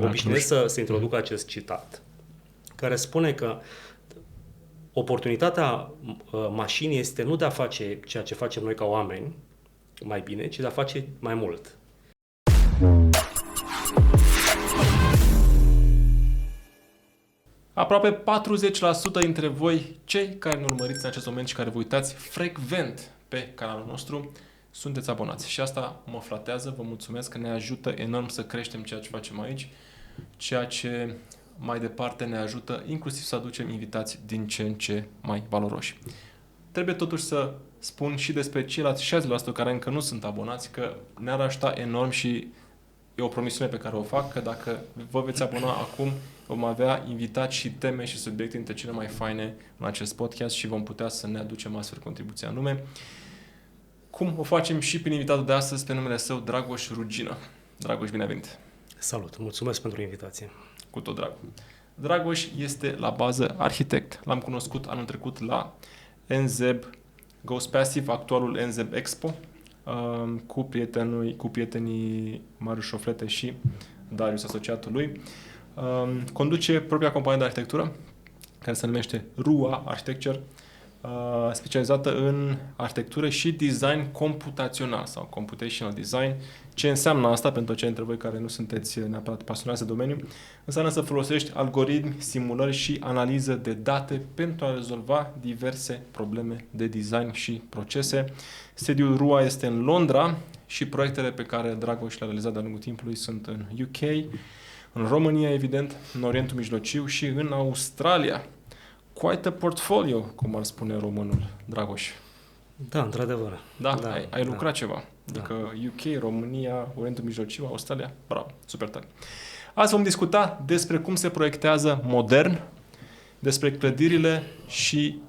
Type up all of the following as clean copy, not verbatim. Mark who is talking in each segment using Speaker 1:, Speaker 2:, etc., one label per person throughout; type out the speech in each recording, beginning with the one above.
Speaker 1: obișnuiesc să introduc acest citat, care spune că oportunitatea mașinii este nu de a face ceea ce facem noi ca oameni mai bine, ci de a face mai mult.
Speaker 2: Aproape 40% dintre voi, cei care ne urmăriți în acest moment și care vă uitați frecvent pe canalul nostru, sunteți abonați. Și asta mă flatează, vă mulțumesc că ne ajută enorm să creștem ceea ce facem aici, ceea ce mai departe ne ajută inclusiv să aducem invitați din ce în ce mai valoroși. Trebuie totuși să spun și despre ceilalți 60% care încă nu sunt abonați că ne-ar ajuta enorm și e o promisiune pe care o fac, că dacă vă veți abona acum, vom avea invitați și teme și subiecte dintre cele mai faine în acest podcast și vom putea să ne aducem astfel contribuția anume. Cum o facem și prin invitatul de astăzi, pe numele său, Dragoș Rugină. Dragoș, bine venit!
Speaker 1: Salut! Mulțumesc pentru invitație!
Speaker 2: Cu tot dragul! Dragoș este la bază arhitect. L-am cunoscut anul trecut la NZEB Goes Passive, actualul NZEB Expo, cu prietenii Marius Șoflete și Darius, asociatul lui. Conduce propria companie de arhitectură, care se numește RUA Architecture, specializată în arhitectură și design computațional sau computational design. Ce înseamnă asta pentru cei dintre voi care nu sunteți neapărat pasionați de domeniu? Înseamnă să folosești algoritmi, simulări și analiză de date pentru a rezolva diverse probleme de design și procese. Sediul RUA este în Londra și proiectele pe care Dragoș le-a realizat de-a lungul timpului sunt în UK, în România, evident, în Orientul Mijlociu și în Australia. Quite a portfolio, cum ar spune românul, Dragoș.
Speaker 1: Da, într-adevăr.
Speaker 2: Da, ai lucrat ceva. Adică UK, România, Orientul Mijlociu, Australia. Bravo, super tare. Azi vom discuta despre cum se proiectează modern, despre clădirile și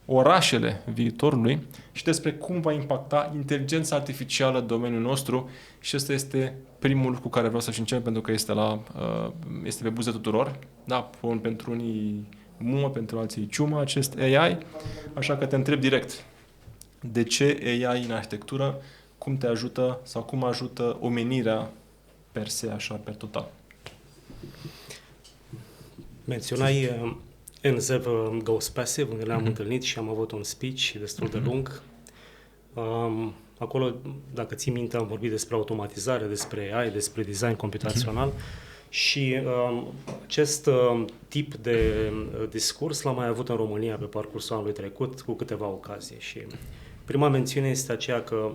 Speaker 2: orașele viitorului și despre cum va impacta inteligența artificială domeniul nostru și ăsta este primul lucru cu care vreau să-și încep pentru că este pe buze tuturor. Da, pentru unii mumă, pentru alții ciumă acest AI, așa că te întreb direct. De ce AI în arhitectură? Cum te ajută sau cum ajută omenirea per se, așa, per total?
Speaker 1: Menționai NZEB Goes Passive, unde le-am întâlnit și am avut un speech destul de lung. Acolo, dacă ții minte, am vorbit despre automatizare, despre AI, despre design computațional și acest tip de discurs l-am mai avut în România pe parcursul anului trecut cu câteva ocazii și prima mențiune este aceea că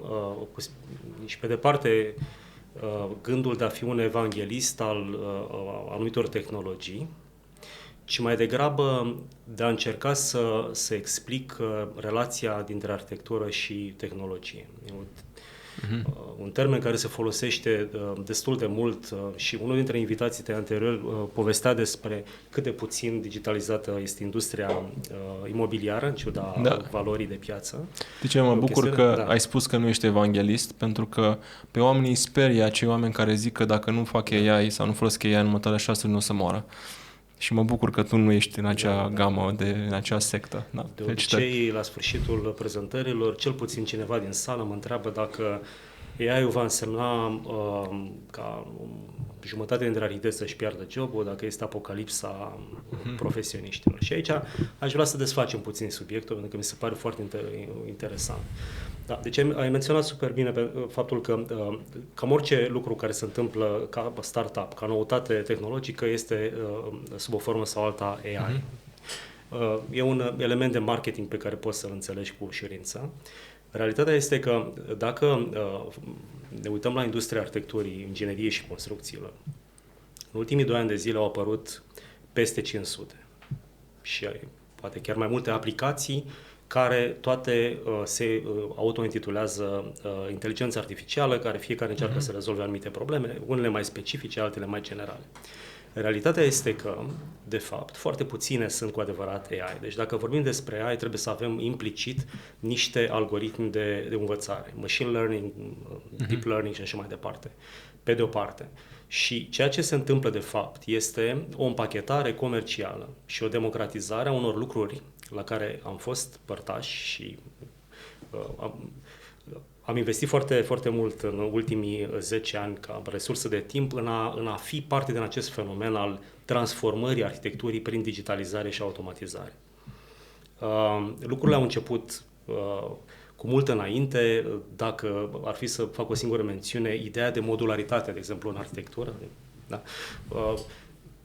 Speaker 1: și pe departe gândul de a fi un evanghelist al anumitor tehnologii, ci mai degrabă de a încerca să explic relația dintre arhitectură și tehnologie. Un termen care se folosește destul de mult și unul dintre invitații tăi anteriori povestea despre cât de puțin digitalizată este industria imobiliară, în ciuda valorii de piață.
Speaker 2: Deci mă bucur că ai spus că nu ești evanghelist, pentru că pe oamenii îi sperie acei oameni care zic că dacă nu fac AI sau nu folosesc AI în următoarele 6 luni, nu o să moară. Și mă bucur că tu nu ești în acea gamă, în acea sectă. Da.
Speaker 1: De obicei, la sfârșitul prezentărilor, cel puțin cineva din sală mă întreabă dacă AI-ul va însemna ca jumătate dintre arhitecți să-și piardă jobul, dacă este apocalipsa profesioniștilor. Și aici aș vrea să desfacem puțin subiectul, pentru că mi se pare foarte interesant. Da, deci ai menționat super bine faptul că cam orice lucru care se întâmplă ca startup, ca noutate tehnologică, este sub o formă sau alta AI. E un element de marketing pe care poți să-l înțelegi cu ușurință. Realitatea este că dacă ne uităm la industria arhitecturii, ingineriei și construcțiilor, în ultimii 2 ani de zile au apărut peste 500 și poate chiar mai multe aplicații care toate se auto-intitulează inteligență artificială, care fiecare încearcă să rezolve anumite probleme, unele mai specifice, altele mai generale. Realitatea este că, de fapt, foarte puține sunt cu adevărat AI. Deci dacă vorbim despre AI, trebuie să avem implicit niște algoritmi de învățare, machine learning, deep learning și așa mai departe, pe de o parte. Și ceea ce se întâmplă, de fapt, este o împachetare comercială și o democratizare a unor lucruri la care am fost părtași și am investit foarte, foarte mult în ultimii 10 ani ca resursă de timp în a fi parte din acest fenomen al transformării arhitecturii prin digitalizare și automatizare. Lucrurile au început cu mult înainte. Dacă ar fi să fac o singură mențiune, ideea de modularitate, de exemplu, în arhitectură, da?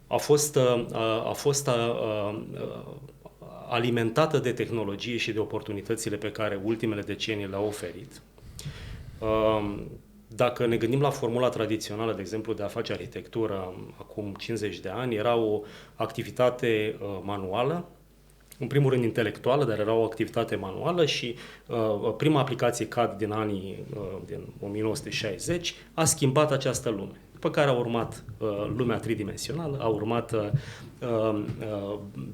Speaker 1: a fost alimentată de tehnologie și de oportunitățile pe care ultimele decenii le-au oferit. Dacă ne gândim la formula tradițională, de exemplu, de a face arhitectură acum 50 de ani, era o activitate manuală, în primul rând intelectuală, dar era o activitate manuală și prima aplicație CAD din 1960 a schimbat această lume. După care a urmat lumea tridimensională, a urmat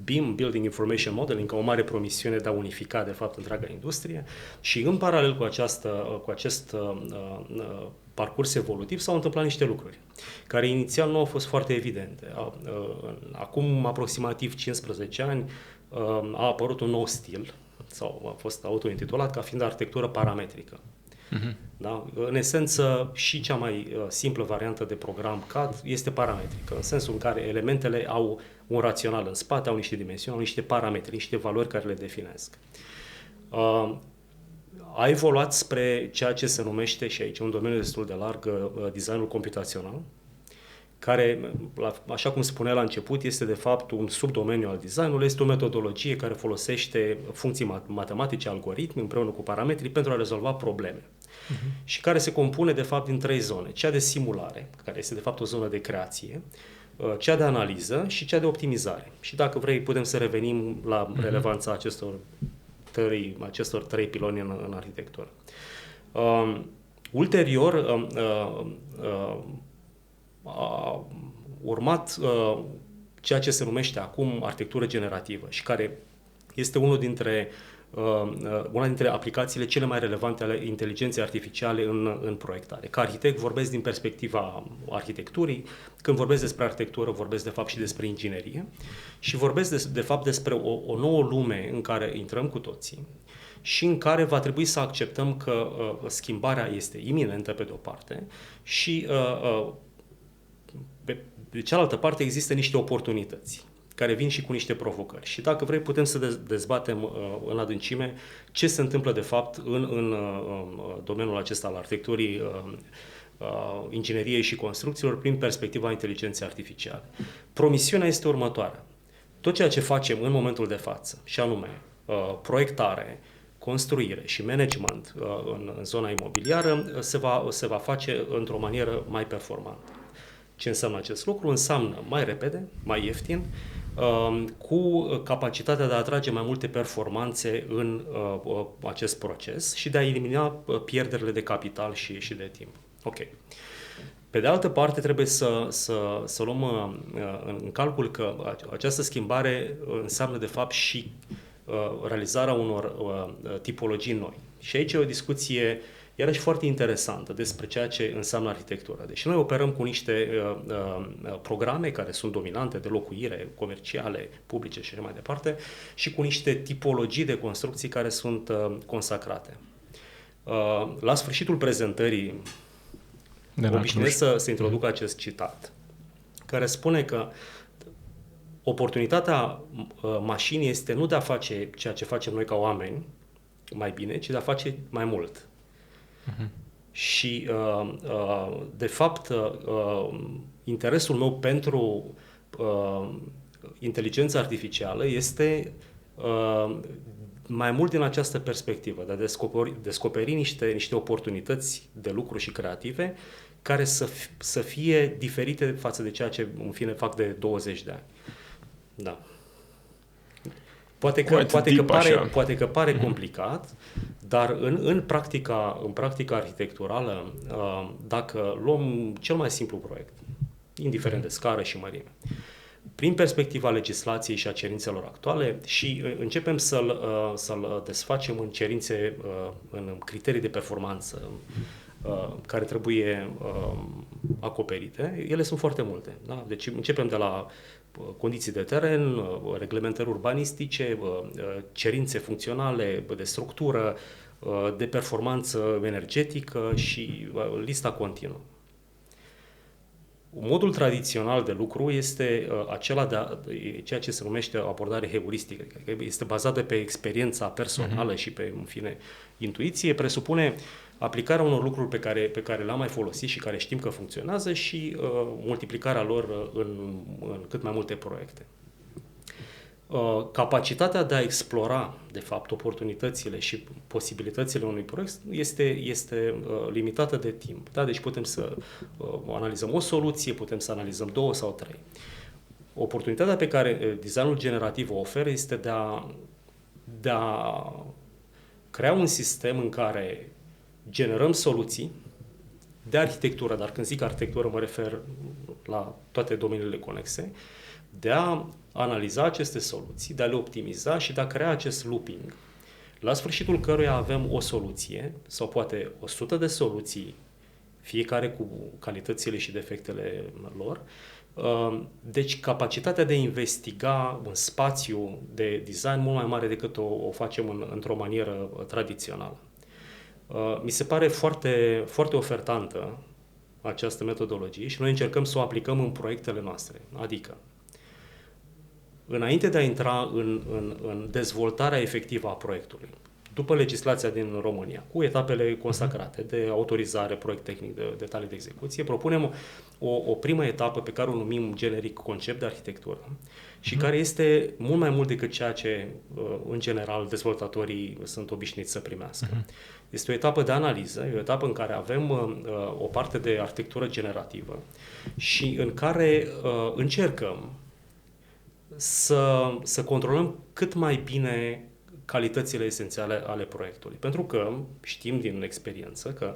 Speaker 1: BIM, Building Information Modeling, ca o mare promisiune de a unifica, de fapt, întreaga industrie și în paralel cu acest parcurs evolutiv s-au întâmplat niște lucruri care inițial nu au fost foarte evidente. Acum aproximativ 15 ani a apărut un nou stil, sau a fost autointitulat ca fiind arhitectură parametrică. Da? În esență, și cea mai simplă variantă de program CAD este parametrică, în sensul în care elementele au un rațional în spate, au niște dimensiuni, au niște parametri, niște valori care le definesc. A evoluat spre ceea ce se numește, și aici un domeniu destul de larg, designul computațional, care, așa cum spunea la început, este de fapt un subdomeniu al designului, este o metodologie care folosește funcții matematice, algoritmi, împreună cu parametrii, pentru a rezolva probleme. Și care se compune, de fapt, din 3 zone. Cea de simulare, care este, de fapt, o zonă de creație, cea de analiză și cea de optimizare. Și dacă vrei, putem să revenim la relevanța acestor trei piloni în arhitectură. Ulterior, a urmat ceea ce se numește acum arhitectură generativă și care este una dintre aplicațiile cele mai relevante ale inteligenței artificiale în proiectare. Ca arhitect vorbesc din perspectiva arhitecturii, când vorbesc despre arhitectură vorbesc de fapt și despre inginerie și vorbesc de fapt despre o nouă lume în care intrăm cu toții și în care va trebui să acceptăm că schimbarea este iminentă pe de o parte și de cealaltă parte există niște oportunități care vin și cu niște provocări. Și dacă vrei, putem să dezbatem în adâncime ce se întâmplă de fapt în domeniul acesta al arhitecturii, ingineriei și construcțiilor prin perspectiva inteligenței artificiale. Promisiunea este următoarea. Tot ceea ce facem în momentul de față, și anume proiectare, construire și management în zona imobiliară, se va face într-o manieră mai performantă. Ce înseamnă acest lucru? Înseamnă mai repede, mai ieftin, cu capacitatea de a atrage mai multe performanțe în acest proces și de a elimina pierderile de capital și de timp. Ok. Pe de altă parte, trebuie să luăm în calcul că această schimbare înseamnă de fapt și realizarea unor tipologii noi. Și aici e o discuție iarăși foarte interesantă despre ceea ce înseamnă arhitectura. Deci noi operăm cu niște programe care sunt dominante de locuire, comerciale, publice și așa mai departe, și cu niște tipologii de construcții care sunt consacrate. La sfârșitul prezentării obișnuiesc să introduc acest citat, care spune că oportunitatea mașinii este nu de a face ceea ce facem noi ca oameni mai bine, ci de a face mai mult. Și, de fapt, interesul meu pentru inteligența artificială este mai mult din această perspectivă, de a descoperi niște oportunități de lucru și creative care să fie diferite față de ceea ce, în fine, fac de 20 de ani. Da. Poate că pare complicat, dar în practica arhitecturală, dacă luăm cel mai simplu proiect, indiferent de scară și mărime, prin perspectiva legislației și a cerințelor actuale și începem să-l desfacem în cerințe, în criterii de performanță care trebuie acoperite, ele sunt foarte multe. Da? Deci începem de la condiții de teren, reglementări urbanistice, cerințe funcționale, de structură, de performanță energetică și lista continuă. Modul tradițional de lucru este acela de ceea ce se numește abordare heuristică, adică este bazată pe experiența personală și pe, în fine, intuiție, presupune aplicarea unor lucruri pe care le-am mai folosit și care știm că funcționează și multiplicarea lor în cât mai multe proiecte. Capacitatea de a explora, de fapt, oportunitățile și posibilitățile unui proiect este limitată de timp. Da? Deci putem să analizăm o soluție, putem să analizăm 2 sau 3. Oportunitatea pe care designul generativ o oferă este de a crea un sistem în care generăm soluții de arhitectură, dar când zic arhitectură mă refer la toate domeniile conexe, de a analiza aceste soluții, de a le optimiza și de a crea acest looping, la sfârșitul căruia avem o soluție sau poate 100 de soluții, fiecare cu calitățile și defectele lor. Deci capacitatea de a investiga un spațiu de design mult mai mare decât o facem într-o manieră tradițională. Mi se pare foarte, foarte ofertantă această metodologie și noi încercăm să o aplicăm în proiectele noastre. Adică, înainte de a intra în dezvoltarea efectivă a proiectului, după legislația din România, cu etapele consacrate de autorizare, proiect tehnic, de detalii de execuție, propunem o primă etapă pe care o numim generic concept de arhitectură și care este mult mai mult decât ceea ce, în general, dezvoltatorii sunt obișnuiți să primească. Este o etapă de analiză, e o etapă în care avem o parte de arhitectură generativă și în care încercăm să controlăm cât mai bine calitățile esențiale ale proiectului. Pentru că știm din experiență că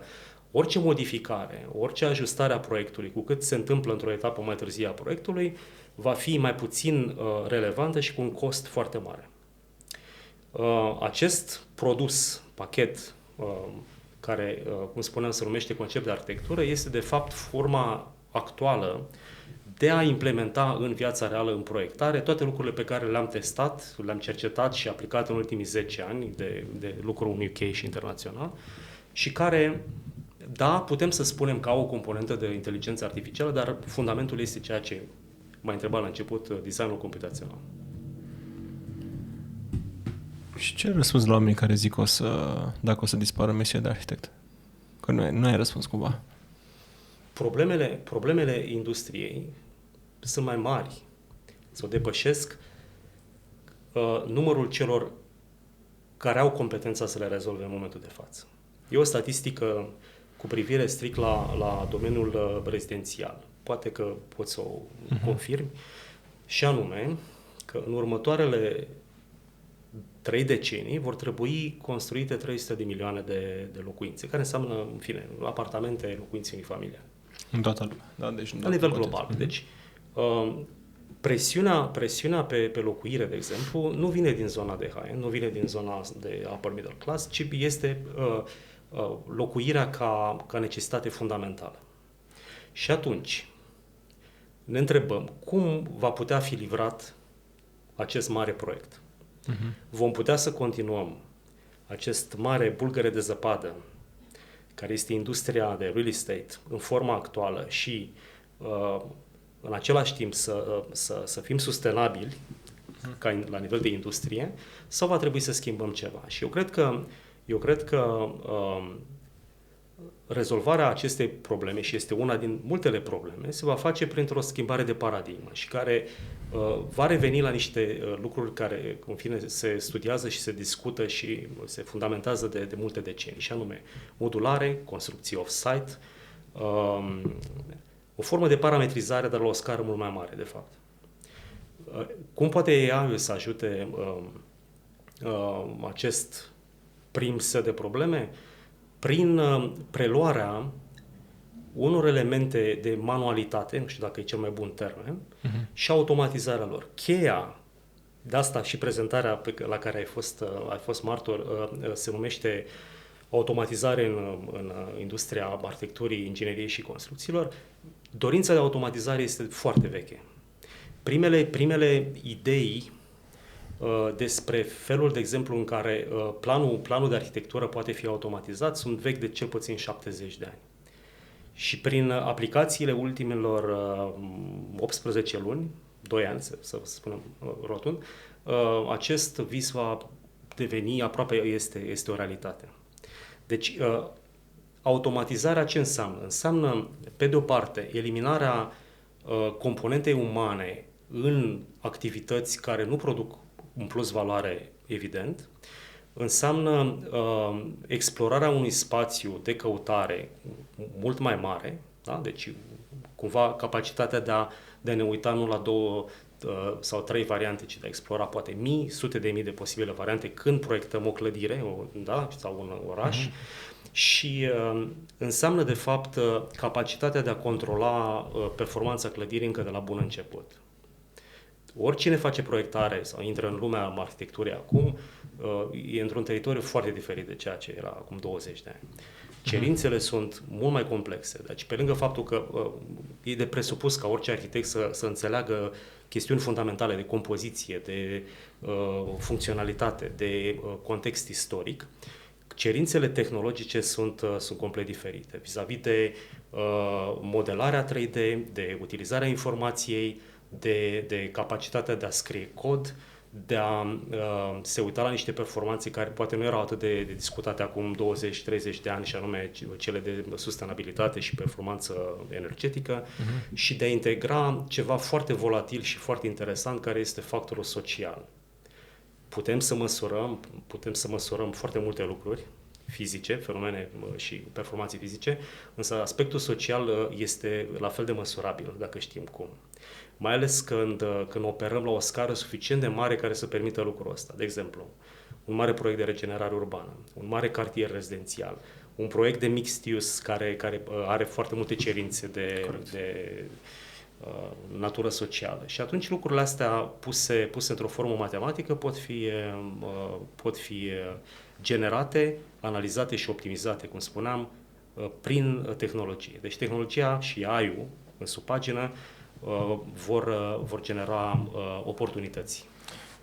Speaker 1: orice modificare, orice ajustare a proiectului, cu cât se întâmplă într-o etapă mai târzie a proiectului, va fi mai puțin relevantă și cu un cost foarte mare. Acest produs, pachet, care, cum spuneam, se numește concept de arhitectură, este de fapt forma actuală de a implementa în viața reală, în proiectare, toate lucrurile pe care le-am testat, le-am cercetat și aplicat în ultimii 10 ani de lucru în UK și internațional și care, da, putem să spunem că au o componentă de inteligență artificială, dar fundamentul este ceea ce m-a întrebat la început, designul computațional.
Speaker 2: Și ce răspuns la oamenii care zic dacă o să dispară meseria de arhitect? Că nu ai răspuns cumva.
Speaker 1: Problemele industriei sunt mai mari sau depășesc numărul celor care au competența să le rezolve în momentul de față. E o statistică cu privire strict la domeniul rezidențial. Poate că poți să o confirmi. Și anume că în următoarele 3 decenii vor trebui construite 300 de milioane de locuințe, care înseamnă, în fine, apartamente, locuințe unifamiliare.
Speaker 2: În toată lumea. Da, deci
Speaker 1: la nivel global. Deci, presiunea pe locuire, de exemplu, nu vine din zona de high-end, nu vine din zona de upper middle class, ci este locuirea ca necesitate fundamentală. Și atunci ne întrebăm cum va putea fi livrat acest mare proiect. Vom putea să continuăm acest mare bulgăre de zăpadă care este industria de real estate în forma actuală și în același timp să fim sustenabili la nivel de industrie, sau va trebui să schimbăm ceva? Și eu cred că rezolvarea acestei probleme, și este una din multele probleme, se va face printr-o schimbare de paradigmă și care va reveni la niște lucruri care, în fine, se studiază și se discută și se fundamentează de multe decenii, și anume modulare, construcții off-site, o formă de parametrizare, dar la o scară mult mai mare, de fapt. Cum poate AI să ajute acest prim set de probleme? Prin preluarea unor elemente de manualitate, nu știu dacă e cel mai bun termen, și automatizarea lor. Cheia de asta și prezentarea la care ai fost martor se numește automatizare în industria arhitecturii, ingineriei și construcțiilor. Dorința de automatizare este foarte veche. Primele idei despre felul, de exemplu, în care planul de arhitectură poate fi automatizat, sunt vechi de cel puțin 70 de ani. Și prin aplicațiile ultimelor 18 luni, 2 ani, să spunem rotund, acest vis va deveni aproape, este o realitate. Deci, automatizarea ce înseamnă? Înseamnă, pe de o parte, eliminarea componentei umane în activități care nu produc un plus valoare evident, înseamnă explorarea unui spațiu de căutare mult mai mare, da? Deci cumva capacitatea de a ne uita nu la 2 sau 3 variante, ci de a explora poate mii, sute de mii de posibile variante când proiectăm o clădire, da? Sau un oraș. Și înseamnă, de fapt, capacitatea de a controla performanța clădirii încă de la bun început. Oricine face proiectare sau intră în lumea arhitecturii acum, e într-un teritoriu foarte diferit de ceea ce era acum 20 de ani. Cerințele sunt mult mai complexe. Deci, pe lângă faptul că e de presupus ca orice arhitect să înțeleagă chestiuni fundamentale de compoziție, de funcționalitate, de context istoric, cerințele tehnologice sunt complet diferite. Vis-a-vis de modelarea 3D, de utilizarea informației, de capacitatea de a scrie cod, de a se uita la niște performanțe care poate nu erau atât de discutate acum 20-30 de ani, și anume cele de sustenabilitate și performanță energetică, și de a integra ceva foarte volatil și foarte interesant, care este factorul social. Putem să măsurăm foarte multe lucruri fizice, fenomene și performanțe fizice, însă aspectul social este la fel de măsurabil, dacă știm cum. Mai ales când operăm la o scară suficient de mare care să permită lucrul ăsta. De exemplu, un mare proiect de regenerare urbană, un mare cartier rezidențial, un proiect de mixed use care are foarte multe cerințe de natură socială. Și atunci lucrurile astea puse într-o formă matematică pot fi generate, analizate și optimizate, cum spuneam, prin tehnologie. Deci tehnologia și AI-ul în subpagină vor genera oportunități.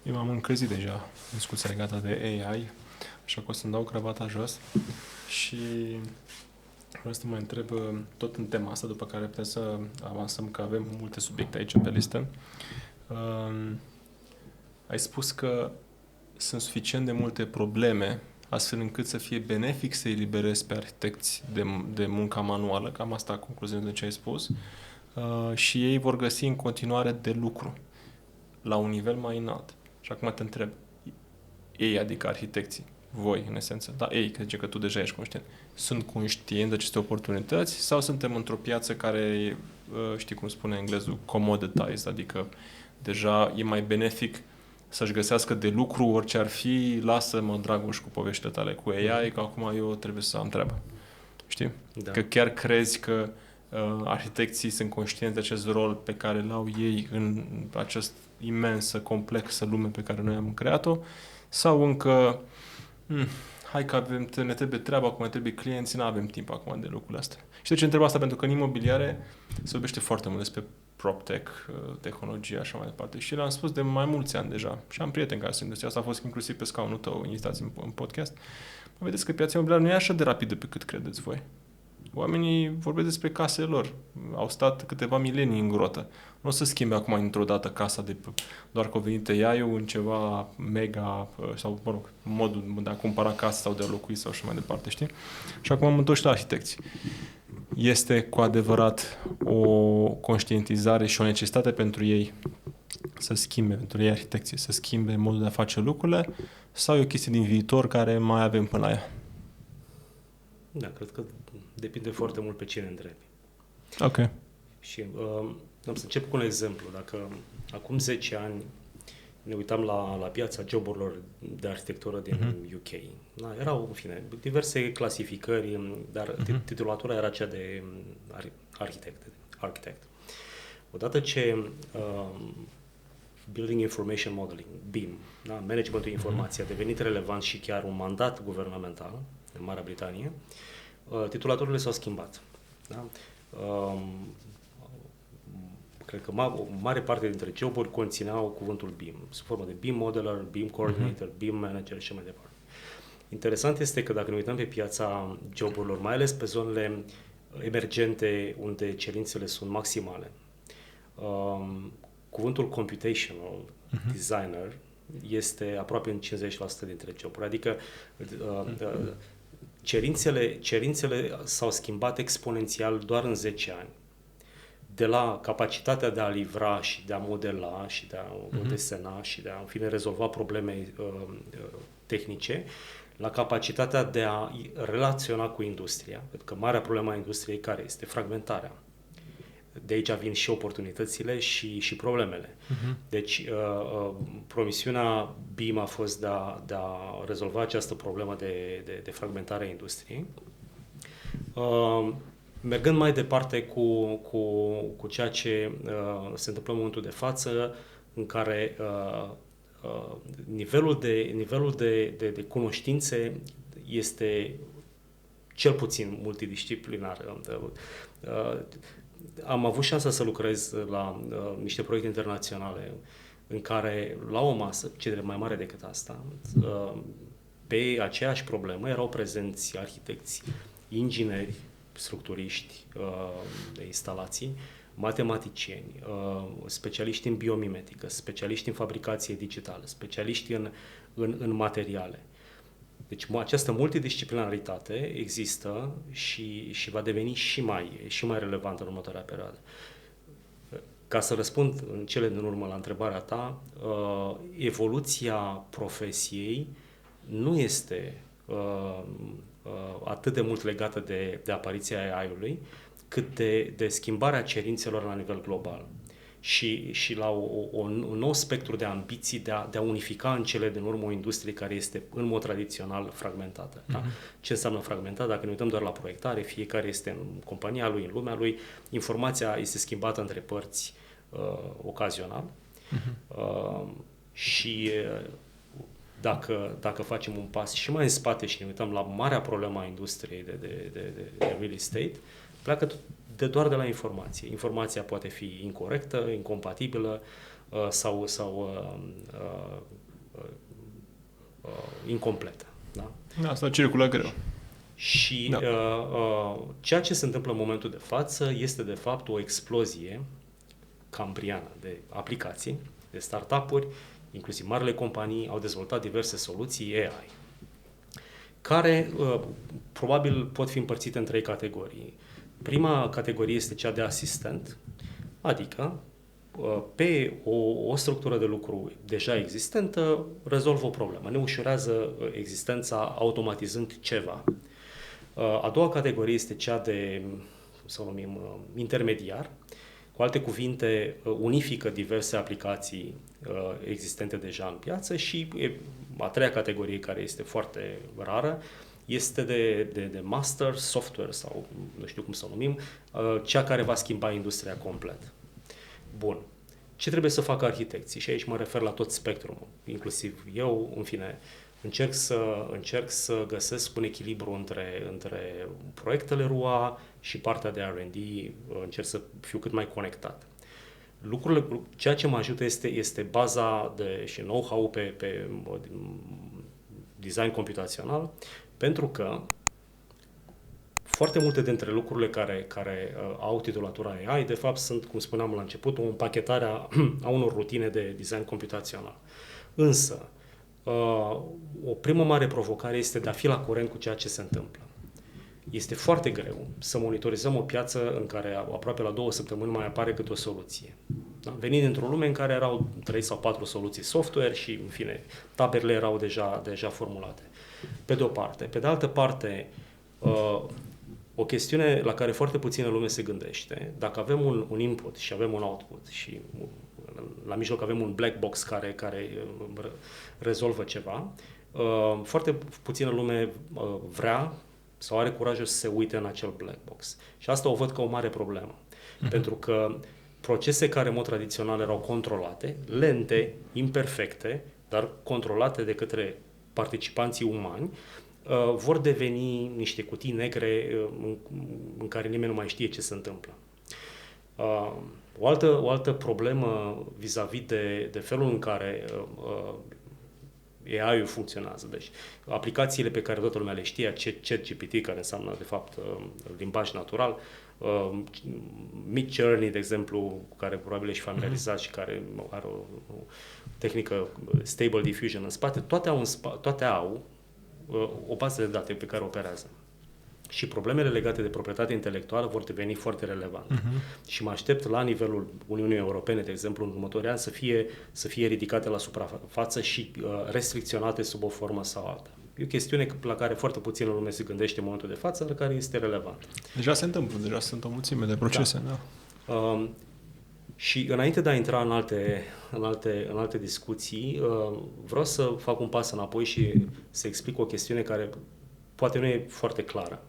Speaker 2: Eu am încălzit deja în discuția legată de AI, așa că o să-mi dau cravata jos și vreau să te mai întreb tot în tema asta, după care putem să avansăm, că avem multe subiecte aici pe listă. Ai spus că sunt suficient de multe probleme astfel încât să fie benefic să eliberezi pe arhitecți de munca manuală, cam asta concluzionez de ce ai spus, și ei vor găsi în continuare de lucru la un nivel mai înalt. Și acum te întreb, ei, adică arhitecții, voi, în esență, da, ei, că zice că tu deja ești conștient, sunt conștienți de aceste oportunități sau suntem într-o piață care, știi cum spune englezul, commoditized, adică deja e mai benefic să-și găsească de lucru orice ar fi, lasă-mă, Dragoș, cu poveștile tale cu AI, că acum eu trebuie să am treabă. Știi? Da. Că chiar crezi că arhitecții sunt conștienți de acest rol pe care îl au ei în această imensă, complexă lume pe care noi am creat-o, sau încă hai că ne trebuie treaba, acum ne trebuie clienți, nu avem timp acum de lucrurile astea. Și de ce întreb asta? Pentru că în imobiliare se vorbește foarte mult despre PropTech, tehnologie, așa mai departe. Și le-am spus de mai mulți ani deja. Și am prieteni care sunt industria asta, a fost inclusiv pe scaunul tău, invitați în podcast. Vedeți că piața imobiliară nu e așa de rapidă pe cât credeți voi. Oamenii vorbesc despre casele lor. Au stat câteva milenii în grotă. Nu o să schimbe acum într-o dată casa doar că a venit AI-ul în ceva mega, sau, mă rog, modul de a cumpăra casă sau de a locui sau așa mai departe, știi? Și acum am întors la arhitecți. Este cu adevărat o conștientizare și o necesitate pentru ei să schimbe, pentru ei arhitecții, să schimbe modul de a face lucrurile, sau e o chestie din viitor care mai avem până la ea?
Speaker 1: Da, cred că depinde foarte mult pe cine întrebi.
Speaker 2: Ok.
Speaker 1: Și am să încep cu un exemplu. Dacă acum 10 ani ne uitam la piața joburilor de arhitectură din UK, da, erau, în fine, diverse clasificări, dar titulatura era cea de architect. Odată ce Building Information Modeling, BIM, da, managementul informației, a devenit relevant și chiar un mandat guvernamental în Marea Britanie, titulaturile s-au schimbat. Da? cred că o mare parte dintre joburi conțineau cuvântul BIM, sub formă de BIM modeler, BIM coordinator, BIM manager și mai departe. Interesant este că dacă ne uităm pe piața joburilor, mai ales pe zonele emergente unde cerințele sunt maximale, cuvântul computational designer este aproape în 50% dintre joburi. Adică cerințele s-au schimbat exponențial doar în 10 ani. De la capacitatea de a livra și de a modela și de a desena și de a, în fine, rezolva probleme tehnice, la capacitatea de a relaționa cu industria. Pentru că marea problemă a industriei care este? Fragmentarea. De aici vin și oportunitățile și problemele. Deci, promisiunea BIM a fost de a rezolva această problemă de fragmentare a industriei. Mergând mai departe cu ceea ce se întâmplă în momentul de față, în care nivelul de cunoștințe este cel puțin multidisciplinar. Am avut șansa să lucrez la niște proiecte internaționale în care, la o masă, cele mai mare decât asta, pe aceeași problemă erau prezenți arhitecți, ingineri, structuriști de instalații, matematicieni, specialiști în biomimetică, specialiști în fabricație digitală, specialiști în materiale. Deci această multidisciplinaritate există și va deveni și mai relevantă în următoarea perioadă. Ca să răspund în cele din urmă la întrebarea ta, evoluția profesiei nu este atât de mult legată de apariția AI-ului, cât de schimbarea cerințelor la nivel global și la un nou spectru de ambiții de a unifica în cele din urmă o industrie care este în mod tradițional fragmentată. Da? Ce înseamnă fragmentat? Dacă ne uităm doar la proiectare, fiecare este în compania lui, în lumea lui, informația este schimbată între părți ocazional și dacă facem un pas și mai în spate și ne uităm la marea problemă a industriei de real estate, pleacă doar de la informație. Informația poate fi incorectă, incompatibilă sau incompletă. Da?
Speaker 2: Asta circulă greu.
Speaker 1: Și ceea ce se întâmplă în momentul de față este de fapt o explozie cambriană de aplicații, de startup-uri, inclusiv marile companii au dezvoltat diverse soluții AI, care probabil pot fi împărțite în 3 categorii. Prima categorie este cea de asistent, adică pe o structură de lucru deja existentă rezolvă o problemă, ne ușurează existența automatizând ceva. A doua categorie este cea de, să o numim, intermediar, cu alte cuvinte, unifică diverse aplicații existente deja în piață și a treia categorie, care este foarte rară, este de master software sau nu știu cum să o numim, cea care va schimba industria complet. Bun. Ce trebuie să facă arhitecții? Și aici mă refer la tot spectrumul, inclusiv eu, în fine, încerc să găsesc un echilibru între proiectele RUA și partea de R&D, încerc să fiu cât mai conectat. Ceea ce mă ajută este baza și know-how pe design computațional, pentru că foarte multe dintre lucrurile care au titulatura AI, de fapt, sunt, cum spuneam la început, o împachetare a unor rutine de design computațional. Însă, o primă mare provocare este de a fi la curent cu ceea ce se întâmplă. Este foarte greu să monitorizăm o piață în care aproape la 2 săptămâni mai apare câte o soluție. Da? Venind dintr-o lume în care erau 3 sau 4 soluții software și, în fine, taberele erau deja formulate. Pe de o parte. Pe de altă parte, o chestiune la care foarte puțină lume se gândește, dacă avem un input și avem un output și la mijloc avem un black box care rezolvă ceva, foarte puțină lume vrea sau are curajul să se uite în acel black box. Și asta o văd ca o mare problemă. Pentru că procese care în mod tradițional erau controlate, lente, imperfecte, dar controlate de către participanții umani, vor deveni niște cutii negre în care nimeni nu mai știe ce se întâmplă. O altă problemă vis-a-vis de felul în care AI-ul funcționează. Deci, aplicațiile pe care toată lumea le știe, ChatGPT, care înseamnă, de fapt, limbaj natural, Midjourney, de exemplu, cu care probabil ești familiarizat și care are o tehnică Stable Diffusion în spate, toate au o bază de date pe care operează. Și problemele legate de proprietate intelectuală vor deveni foarte relevante. Și mă aștept la nivelul Uniunii Europene, de exemplu, în următorii ani să fie ridicate la suprafață și restricționate sub o formă sau alta. E o chestiune la care foarte puțină lume se gândește în momentul de față, dar care este relevantă.
Speaker 2: Deja se întâmplă, deja sunt o mulțime de procese. Da.
Speaker 1: Și înainte de a intra în alte discuții, vreau să fac un pas înapoi și să explic o chestiune care poate nu e foarte clară.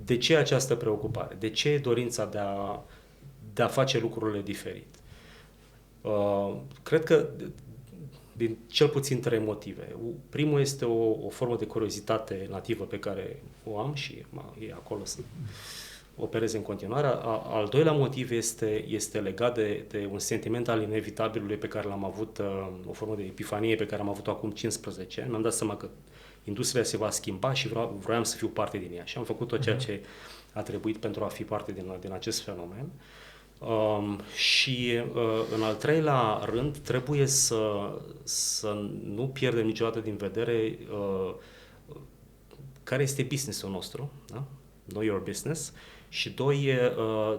Speaker 1: De ce această preocupare? De ce dorința de a face lucrurile diferit? Cred că din cel puțin 3 motive. Primul este o formă de curiozitate nativă pe care o am și e acolo să opereze în continuare. Al doilea motiv este legat de un sentiment al inevitabilului pe care l-am avut, o formă de epifanie pe care am avut-o acum 15 ani. Mi-am dat seama că industria se va schimba și vroiam să fiu parte din ea. Și am făcut tot ceea ce a trebuit pentru a fi parte din acest fenomen. Și în al treilea rând trebuie să nu pierdem niciodată din vedere care este business-ul nostru, da? Know your business. Și doi,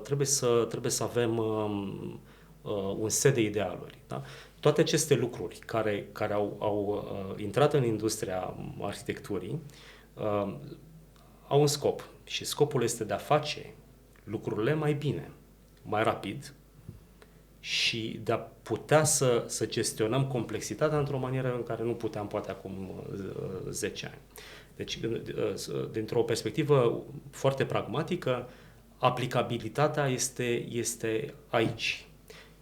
Speaker 1: trebuie să avem un set de idealuri. Da? Toate aceste lucruri care au intrat în industria arhitecturii au un scop. Și scopul este de a face lucrurile mai bine, mai rapid și de a putea să gestionăm complexitatea într-o manieră în care nu puteam poate acum 10 ani. Deci, dintr-o perspectivă foarte pragmatică, aplicabilitatea este aici.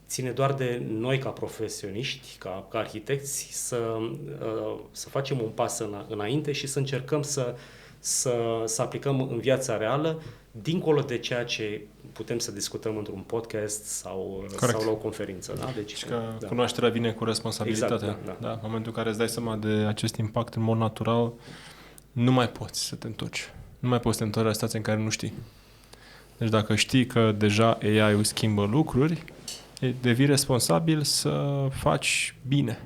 Speaker 1: Ține doar de noi ca profesioniști, ca arhitecți, să facem un pas înainte și să încercăm să aplicăm în viața reală, dincolo de ceea ce putem să discutăm într-un podcast sau la o conferință. Da? Deci,
Speaker 2: și că cunoașterea vine cu responsabilitatea.
Speaker 1: Exact, da.
Speaker 2: În momentul în care îți dai seama de acest impact în mod natural, nu mai poți să te întorci. Nu mai poți să te întorci la situația în care nu știi. Deci dacă știi că deja AI-ul schimbă lucruri, devii responsabil să faci bine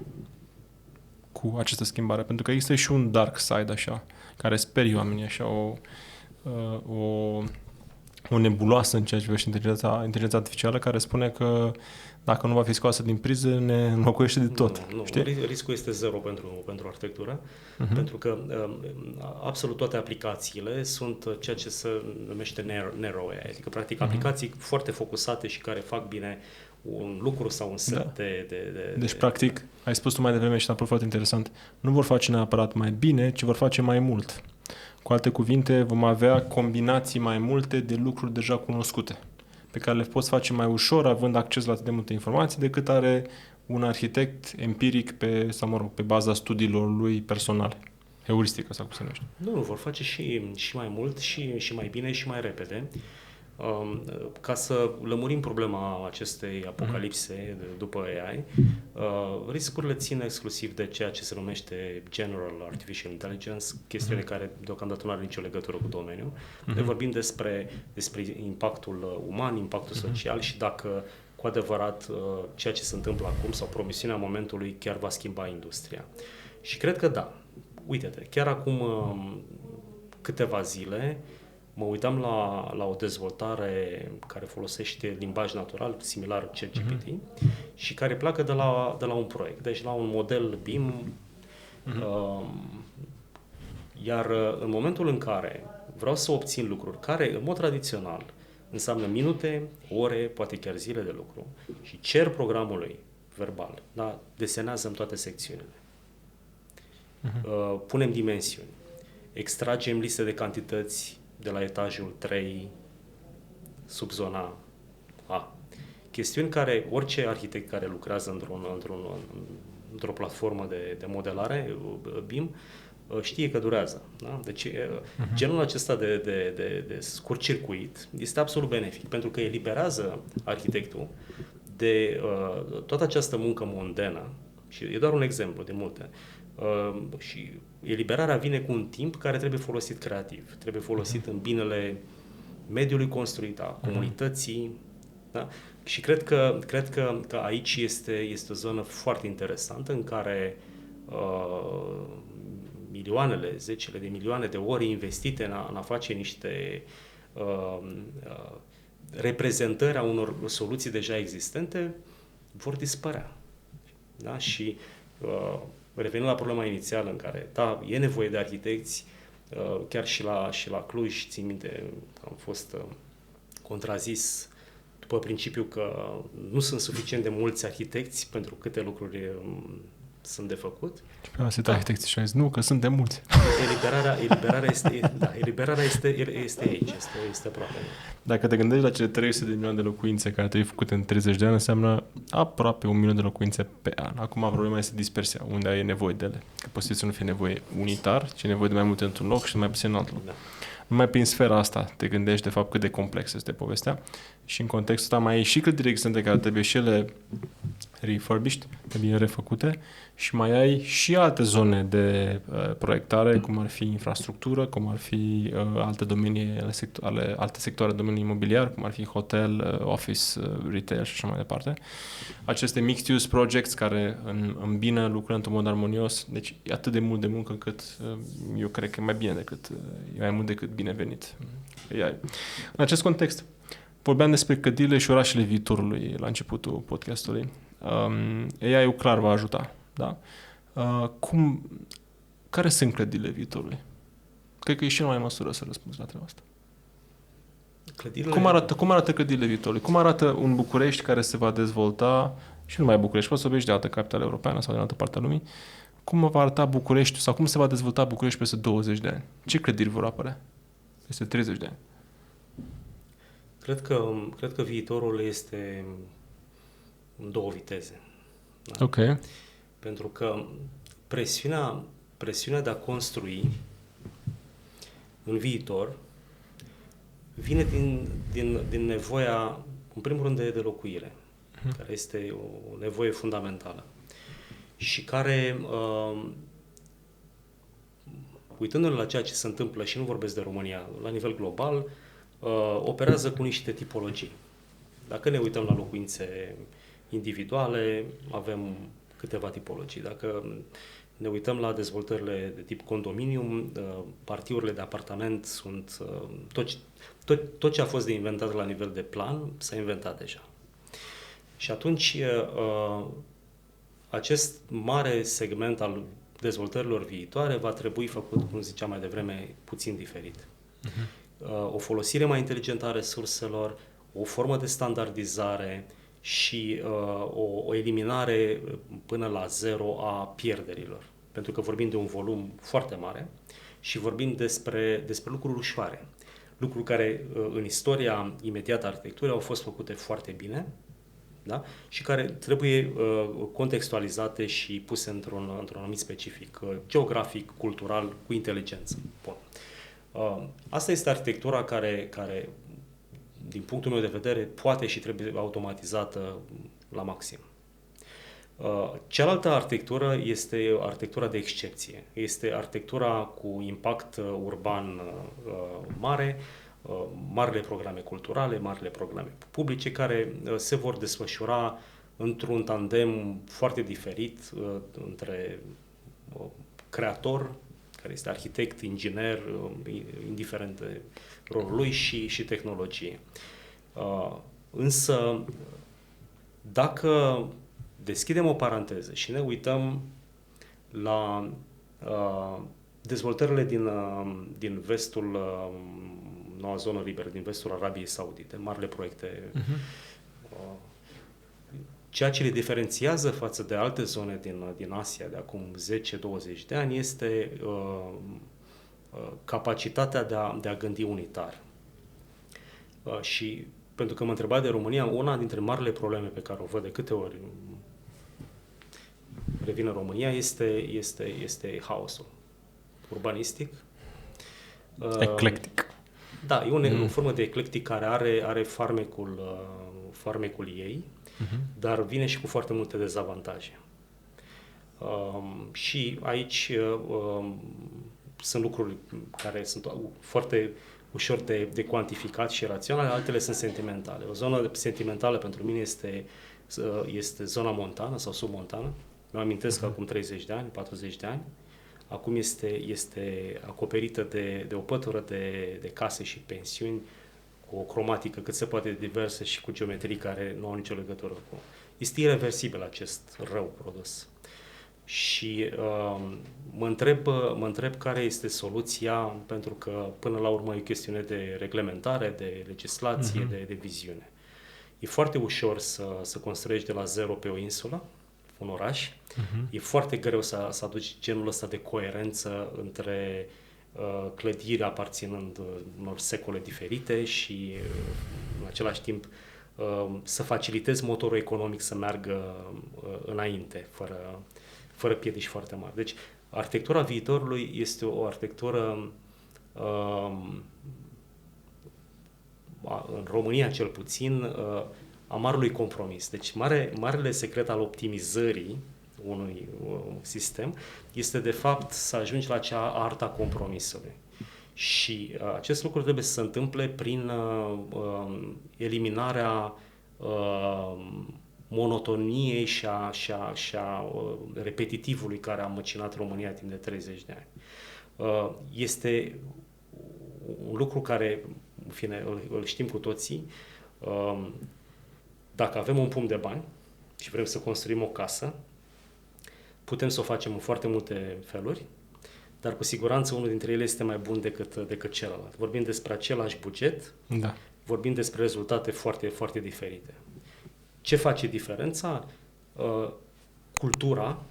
Speaker 2: cu această schimbare. Pentru că există și un dark side așa, care sperie oamenii așa, o nebuloasă în ceea ce privește inteligența artificială, care spune că dacă nu va fi scoasă din priză, ne înlocuiește de tot.
Speaker 1: Nu. Riscul este zero pentru arhitectură, pentru că absolut toate aplicațiile sunt ceea ce se numește narrow AI, adică practic aplicații foarte focusate și care fac bine un lucru sau un set
Speaker 2: Deci, practic, ai spus tu mai devreme și a părut foarte interesant, nu vor face neapărat mai bine, ci vor face mai mult. Cu alte cuvinte, vom avea combinații mai multe de lucruri deja cunoscute, pe care le poți face mai ușor, având acces la atât de multe informații, decât are un arhitect empiric pe baza studiilor lui personale. Heuristică, sau cum se numește.
Speaker 1: Nu, vor face și mai mult, și mai bine, și mai repede. Ca să lămurim problema acestei apocalipse după AI, riscurile țin exclusiv de ceea ce se numește General Artificial Intelligence, chestiune care deocamdată nu are nicio legătură cu domeniul. Ne vorbim despre impactul uman, impactul social și dacă cu adevărat ceea ce se întâmplă acum sau promisiunea momentului chiar va schimba industria. Și cred că da. Uite-te, chiar acum câteva zile mă uitam la o dezvoltare care folosește limbaj natural, similar ChatGPT, și care pleacă de la un proiect, deci la un model BIM, iar în momentul în care vreau să obțin lucruri care, în mod tradițional, înseamnă minute, ore, poate chiar zile de lucru, și cer programului verbal, da, desenează-mi toate secțiunile, punem dimensiuni, extragem liste de cantități de la etajul 3 sub zona A. Chestiuni care orice arhitect care lucrează într-o platformă de modelare BIM știe că durează. Da? Deci genul acesta de scurt circuit este absolut benefic, pentru că eliberează arhitectul de toată această muncă mondenă, și e doar un exemplu de multe, și eliberarea vine cu un timp care trebuie folosit creativ, trebuie folosit în binele mediului construit, a comunității, da? Și cred că aici este o zonă foarte interesantă în care milioanele, zecile de milioane de ore investite în a face niște reprezentări a unor soluții deja existente vor dispărea. Da? Și revenind la problema inițială în care, da, e nevoie de arhitecți, chiar și la Cluj, țin minte, am fost contrazis după principiul că nu sunt suficient de mulți arhitecți pentru câte lucruri sunt de făcut.
Speaker 2: Și pe asta arhitecții și au zis, nu, că sunt de mulți.
Speaker 1: Eliberarea este aici, este aproape.
Speaker 2: Dacă te gândești la cele 300 de milioane de locuințe care trebuie făcute în 30 de ani, înseamnă aproape 1 milion de locuințe pe an. Acum problema este dispersia, unde e nevoie de ele. Că posibil să nu fie nevoie unitar, ci e nevoie de mai multe într-un loc și mai puțin în alt loc. Da. Numai prin sfera asta te gândești de fapt cât de complexă este povestea și în contextul ăsta mai ai și clădiri existente care trebuie și ele refurbished, trebuie refăcute și mai ai și alte zone de proiectare, cum ar fi infrastructură, cum ar fi alte domenii, alte sectoare de domeniul imobiliar, cum ar fi hotel, office, retail și așa mai departe. Aceste mixed use projects care îmbină lucrurile într-un mod armonios, deci e atât de mult de muncă încât eu cred că e mai bine decât, e mai mult decât binevenit. În acest context, vorbeam despre clădirile și orașele viitorului la începutul podcastului. AI-ul clar va ajuta, da? Care sunt clădirile viitorului? Cred că e și în mai măsură să răspunzi la treaba asta. Cum arată clădirile viitorului? Cum arată un București care se va dezvolta, și nu numai București, poți să vorbești de altă capitală europeană sau de altă parte a lumii, cum va arăta București sau cum se va dezvolta București peste 20 de ani? Ce clădiri vor apărea peste 30 de ani?
Speaker 1: Cred că viitorul este în două viteze. Da?
Speaker 2: Ok.
Speaker 1: Pentru că presiunea de a construi în viitor vine din nevoia, în primul rând, de locuire, care este o nevoie fundamentală și care, uitându-ne la ceea ce se întâmplă, și nu vorbesc de România, la nivel global, operează cu niște tipologii. Dacă ne uităm la locuințe individuale, avem câteva tipologii. Dacă ne uităm la dezvoltările de tip condominium, partiurile de apartament sunt... Tot ce a fost de inventat la nivel de plan s-a inventat deja. Și atunci acest mare segment al dezvoltărilor viitoare va trebui făcut, cum ziceam mai devreme, puțin diferit. O folosire mai inteligentă a resurselor, o formă de standardizare și o eliminare până la zero a pierderilor. Pentru că vorbim de un volum foarte mare și vorbim despre lucruri ușoare. Lucruri care în istoria imediată a arhitecturii au fost făcute foarte bine, da? Și care trebuie contextualizate și puse într-un anumit specific, geografic, cultural, cu inteligență. Bun. Asta este arhitectura care, din punctul meu de vedere, poate și trebuie automatizată la maxim. Cealaltă arhitectură este arhitectura de excepție. Este arhitectura cu impact urban mare, marile programe culturale, marile programe publice, care se vor desfășura într-un tandem foarte diferit între creator, care este arhitect, inginer, indiferent de rolul lui, și tehnologie. Însă, dacă deschidem o paranteză și ne uităm la dezvoltările din vestul, noua zonă liberă, din vestul Arabiei Saudite, marile proiecte, ceea ce le diferențiază față de alte zone din Asia de acum 10-20 de ani este capacitatea de a gândi unitar. Și pentru că mă întreba de România, una dintre marile probleme pe care o văd de câte ori revin în România este haosul. urbanistic.
Speaker 2: Eclectic.
Speaker 1: Da, e o formă de eclectic care are farmecul ei, dar vine și cu foarte multe dezavantaje. Și aici sunt lucruri care sunt foarte ușor de cuantificat și raționale, altele sunt sentimentale. O zonă sentimentală pentru mine este zona montană sau submontană. Mă amintesc că acum 30 de ani, 40 de ani, acum este acoperită de o pătură de case și pensiuni cu o cromatică cât se poate diversă și cu geometrii care nu au nicio legătură cu... Este ireversibil acest rău produs. Și mă întreb care este soluția, pentru că până la urmă e o chestiune de reglementare, de legislație, de viziune. E foarte ușor să construiești de la zero pe o insulă, un oraș. E foarte greu să aduci genul ăsta de coerență între clădiri aparținând unor secole diferite și în același timp să facilitezi motorul economic să meargă înainte, fără piedici foarte mari. Deci, arhitectura viitorului este o arhitectură, în România cel puțin, a marelui compromis. Deci, marele secret al optimizării unui sistem este, de fapt, să ajungi la acea artă a compromisului. Și acest lucru trebuie să se întâmple prin eliminarea monotoniei și a repetitivului care a măcinat România timp de 30 de ani. Este un lucru care, în fine, îl știm cu toții. Dacă avem un pumn de bani și vrem să construim o casă, putem să o facem în foarte multe feluri, dar cu siguranță unul dintre ele este mai bun decât celălalt. Vorbim despre același buget, vorbim despre rezultate foarte, foarte diferite. Ce face diferența? Cultura,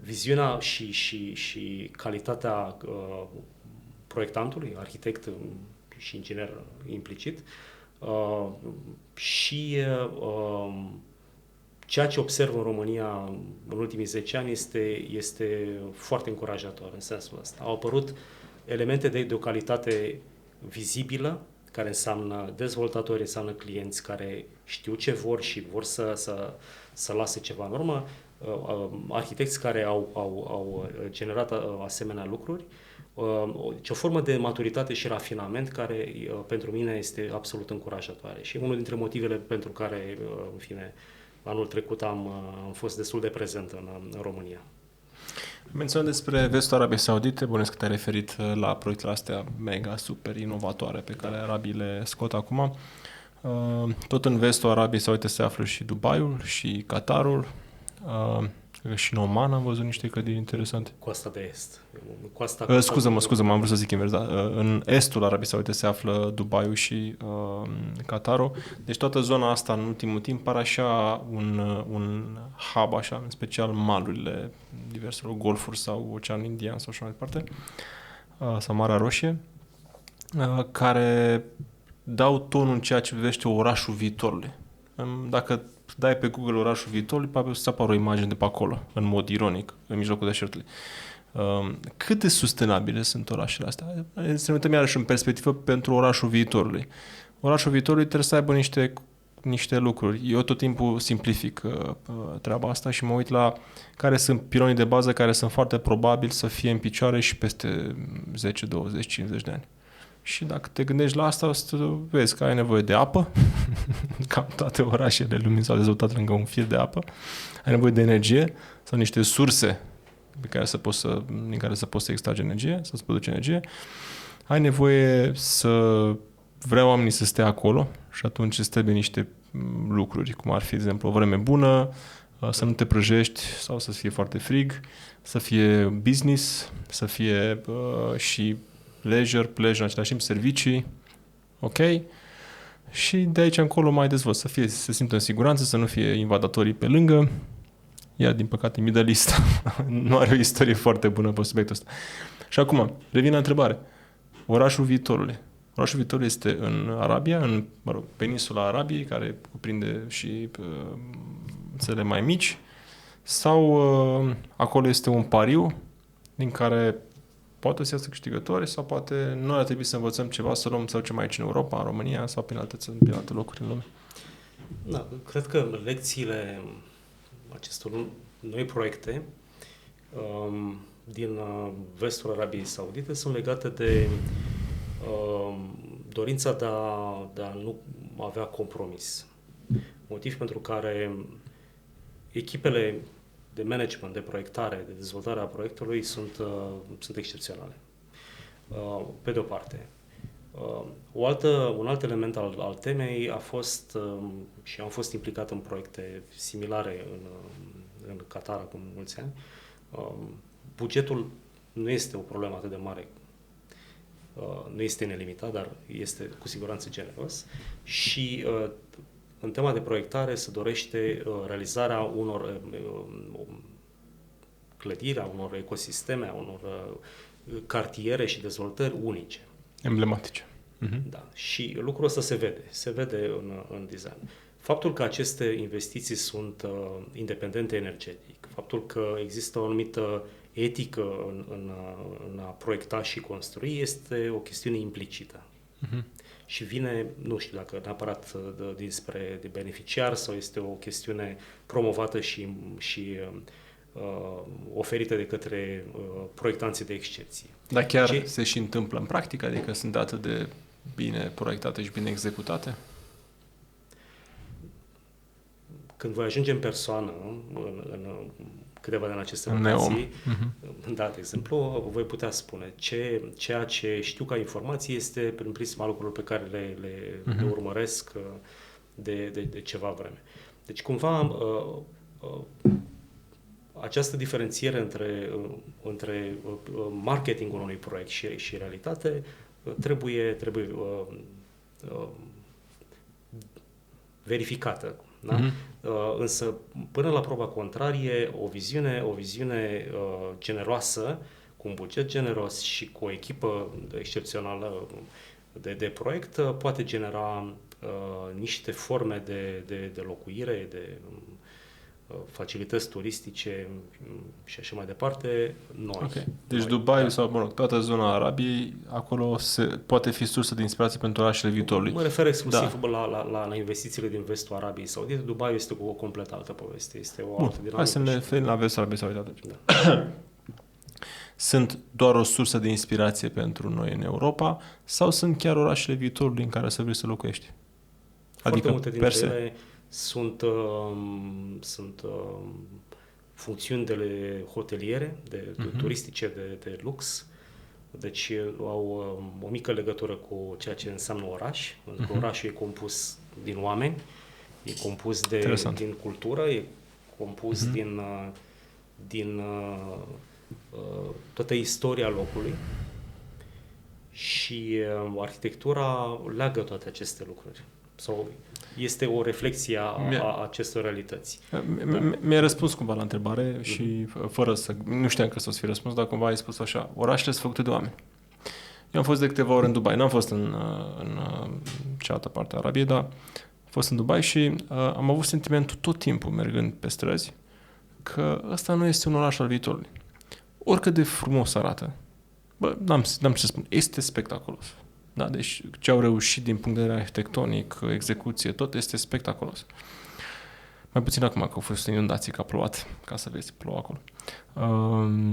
Speaker 1: viziunea și calitatea proiectantului, arhitect și inginer implicit, și ceea ce observ în România în ultimii 10 ani este foarte încurajator în sensul ăsta. Au apărut elemente de o calitate vizibilă, care înseamnă dezvoltatori, înseamnă clienți care știu ce vor și vor să lase ceva în urmă, arhitecți care au generat asemenea lucruri, o formă de maturitate și rafinament care pentru mine este absolut încurajatoare și unul dintre motivele pentru care, în fine, anul trecut am fost destul de prezent în România.
Speaker 2: Menționăm despre Vestul Arabiei Saudite, bănuiesc că te-ai referit la proiectele astea mega, super inovatoare pe care arabii le scot acum. Tot în Vestul Arabiei Saudite se află și Dubaiul și Qatarul, și în Oman am văzut niște clădiri interesante.
Speaker 1: Coasta de Est.
Speaker 2: Scuză-mă, am vrut să zic invers, da? În estul Arabiei Saudite se află Dubaiul și Qatarul. Deci toată zona asta în ultimul timp pare așa un hub, așa, în special malurile diverselor golfuri sau Oceanul Indian sau așa mai departe, sau Marea Roșie, care dau tonul în ceea ce privește orașul viitorului. Dacă dai pe Google orașul viitorului, probabil să apară o imagine de pe acolo, în mod ironic, în mijlocul deșertului. Cât de sustenabile sunt orașele astea? Să ne uităm iarăși în perspectivă pentru orașul viitorului. Orașul viitorului trebuie să aibă niște lucruri. Eu tot timpul simplific treaba asta și mă uit la care sunt pilonii de bază care sunt foarte probabil să fie în picioare și peste 10, 20, 50 de ani. Și dacă te gândești la asta, o să vezi că ai nevoie de apă, cam toate orașele lumii s-au dezvoltat lângă un fir de apă, ai nevoie de energie sau niște surse din care să poți să extragi energie, să-ți produci energie, ai nevoie să vrea oamenii să stea acolo și atunci îți trebuie niște lucruri, cum ar fi, de exemplu, o vreme bună, să nu te prăjești sau să fie foarte frig, să fie business, să fie și pleasure în același timp, servicii, ok? Și de aici încolo mai dezvolt, să simtă în siguranță, să nu fie invadatorii pe lângă. Iar, din păcate, Middle East nu are o istorie foarte bună pe subiectul ăsta. Și acum, revin la întrebare. Orașul viitorului. Orașul viitorului este în Arabia, în peninsula Arabiei, care cuprinde și țările mai mici, sau acolo este un pariu din care poate să iasă câștigători sau poate noi ar trebui să învățăm ceva, să luăm, să ducem aici în Europa, în România sau prin alte locuri în lume?
Speaker 1: Da, cred că lecțiile acestor noi proiecte din vestul Arabiei Saudite sunt legate de dorința de a nu avea compromis. Motiv pentru care echipele de management, de proiectare, de dezvoltare a proiectului sunt excepționale. Pe de o parte. Un alt element al temei a fost, și am fost implicat în proiecte similare în Qatar acum mulți ani, bugetul nu este o problemă atât de mare, nu este nelimitat, dar este cu siguranță generos și în tema de proiectare se dorește realizarea unor clădiri, a unor ecosisteme, a unor cartiere și dezvoltări unice.
Speaker 2: Emblematice.
Speaker 1: Da. Și lucrul ăsta se vede în design. Faptul că aceste investiții sunt independente energetic, faptul că există o anumită etică în a proiecta și construi este o chestiune implicită. Și vine, nu știu dacă neapărat dinspre de beneficiar sau este o chestiune promovată și oferită de către proiectanții de excepție.
Speaker 2: Dar chiar se și întâmplă în practică? Adică sunt atât de bine proiectate și bine executate?
Speaker 1: Când voi ajunge în persoană, în câteva din aceste locații, da, de exemplu, voi putea spune ceea ce știu ca informații este prin prisma lucrurilor pe care le urmăresc de ceva vreme. Deci, cumva, această diferențiere între marketingul unui proiect și realitate trebuie verificată. Da? Însă, până la proba contrarie, o viziune generoasă, cu un buget generos și cu o echipă excepțională de proiect, poate genera niște forme de locuire, de facilități turistice și așa mai departe, noi.
Speaker 2: Okay. Deci Dubai sau, toată zona Arabiei, acolo poate fi sursă de inspirație pentru orașele viitorului.
Speaker 1: Mă refer exclusiv la investițiile din vestul Arabiei Saudite. Dubai este o complet altă poveste. Este o altă dinamică.
Speaker 2: Hai să ne referim la vestul Arabiei Saudite. Da. Sunt doar o sursă de inspirație pentru noi în Europa sau sunt chiar orașele viitorului în care să vrei să locuiești?
Speaker 1: Foarte multe dintre ele sunt funcțiuni de hoteliere, turistice, de lux. Deci au o mică legătură cu ceea ce înseamnă oraș. Pentru că orașul e compus din oameni, e compus din cultură, e compus din toată istoria locului și arhitectura leagă toate aceste lucruri. Sau este o reflexie a acestor realități.
Speaker 2: Mi-ai răspuns cumva la întrebare și fără să... Nu știam că să-ți fi răspuns, dar cumva ai spus așa. Orașele sunt făcute de oameni. Eu am fost de câteva ori în Dubai. N-am fost în cealaltă parte a Arabiei, dar am fost în Dubai și am avut sentimentul tot timpul, mergând pe străzi, că ăsta nu este un oraș al viitorului. Oricât de frumos arată, n-am ce să spun, este spectaculos. Da, deci ce au reușit din punct de vedere arhitectonic, execuție, tot este spectaculos. Mai puțin acum că au fost inundații, că a plouat, ca să vezi, plouă acolo.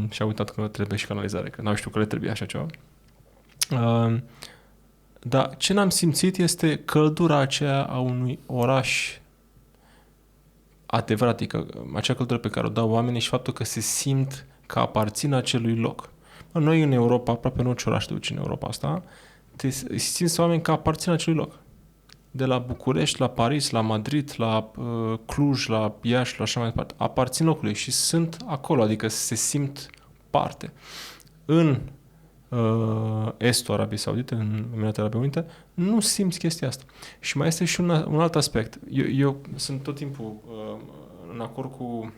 Speaker 2: Și au uitat că trebuie și canalizare, că n-au știut că le trebuie așa ceva. Dar ce n-am simțit este căldura aceea a unui oraș adevărat, adică acea căldură pe care o dau oamenii și faptul că se simt că aparțin acelui loc. Noi în Europa, aproape în orice oraș te duci în Europa asta, îi simți oameni că aparțin acelui loc. De la București, la Paris, la Madrid, la Cluj, la Iași, la așa mai departe. Aparțin locului și sunt acolo, adică se simt parte. În estul Arabiei Saudite, în Emiratele Arabe Unite, nu simți chestia asta. Și mai este și un alt aspect. Eu sunt tot timpul în acord cu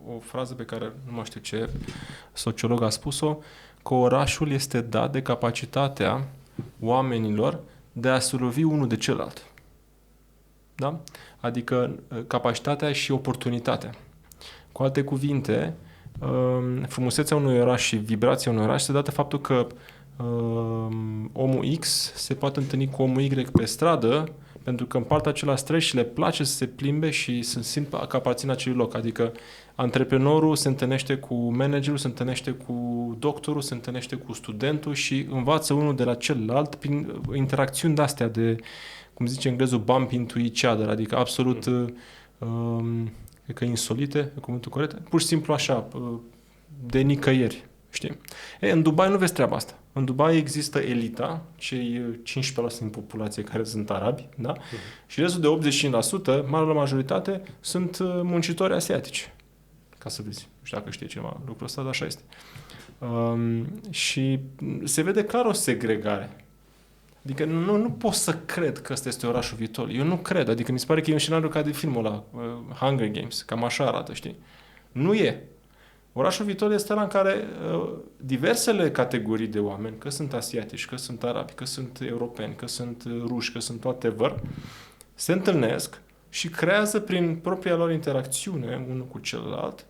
Speaker 2: o frază pe care nu mai știu ce sociolog a spus-o, că orașul este dat de capacitatea oamenilor de a se lovi unul de celălalt. Da? Adică capacitatea și oportunitatea. Cu alte cuvinte, frumusețea unui oraș și vibrația unui oraș se dată faptul că omul X se poate întâlni cu omul Y pe stradă pentru că împart același stres și le place să se plimbe și să simt că aparțin acelui loc. Adică antreprenorul se întâlnește cu managerul, se întâlnește cu doctorul, se întâlnește cu studentul și învață unul de la celălalt prin interacțiuni de-astea de, cum zice englezul, bump into each other, adică absolut, cred că insolite, e cuvântul corect, pur și simplu așa, de nicăieri, știi? În Dubai nu vezi treaba asta. În Dubai există elita, cei 15% din populație care sunt arabi, da? Și restul de 85%, marea majoritate, sunt muncitori asiatici. Ca să vezi. Nu știu dacă știe cineva lucrul ăsta, dar așa este. Și se vede clar o segregare. Adică nu pot să cred că ăsta este orașul viitorului. Eu nu cred. Adică mi se pare că e un scenariu ca de filmul ăla, Hunger Games. Cam așa arată, știi? Nu e. Orașul viitor este ăla în care diversele categorii de oameni, că sunt asiatici, că sunt arabi, că sunt europeni, că sunt ruși, că sunt whatever, se întâlnesc și creează prin propria lor interacțiune unul cu celălalt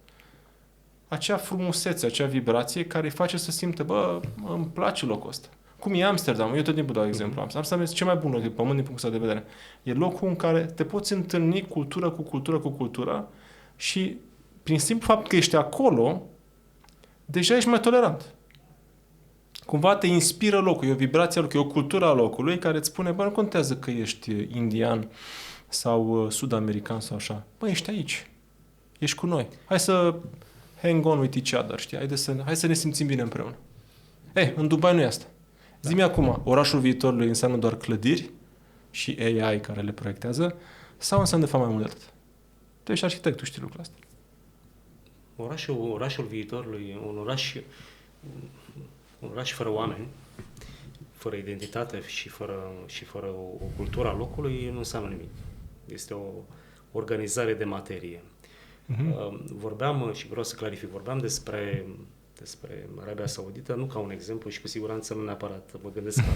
Speaker 2: acea frumusețe, acea vibrație care îi face să simtă, bă, îmi place locul ăsta. Cum e Amsterdam? Eu tot timpul dau exemplu. Amsterdam este cel mai bun loc de pământ din punctul ăsta de vedere. E locul în care te poți întâlni cultură cu cultură cu cultură și prin simplu fapt că ești acolo, deja ești mai tolerant. Cumva te inspiră locul, e o vibrație a locului, e o cultură a locului care îți spune, bă, nu contează că ești indian sau sud-american sau așa. Bă, ești aici. Ești cu noi. Hai să hang on with each other, știi? Hai să ne simțim bine împreună. În Dubai nu e asta. Da. Zi-mi acum, orașul viitorului înseamnă doar clădiri și AI care le proiectează sau înseamnă de fapt mai mult de atât? Tu ești arhitect, tu știi lucrul ăsta.
Speaker 1: Orașul viitorului, un oraș fără oameni, fără identitate și fără o cultură a locului, nu înseamnă nimic. Este o organizare de materie. Vorbeam, și vreau să clarific, despre Arabia Saudită, nu ca un exemplu și cu siguranță nu neapărat mă gândesc ca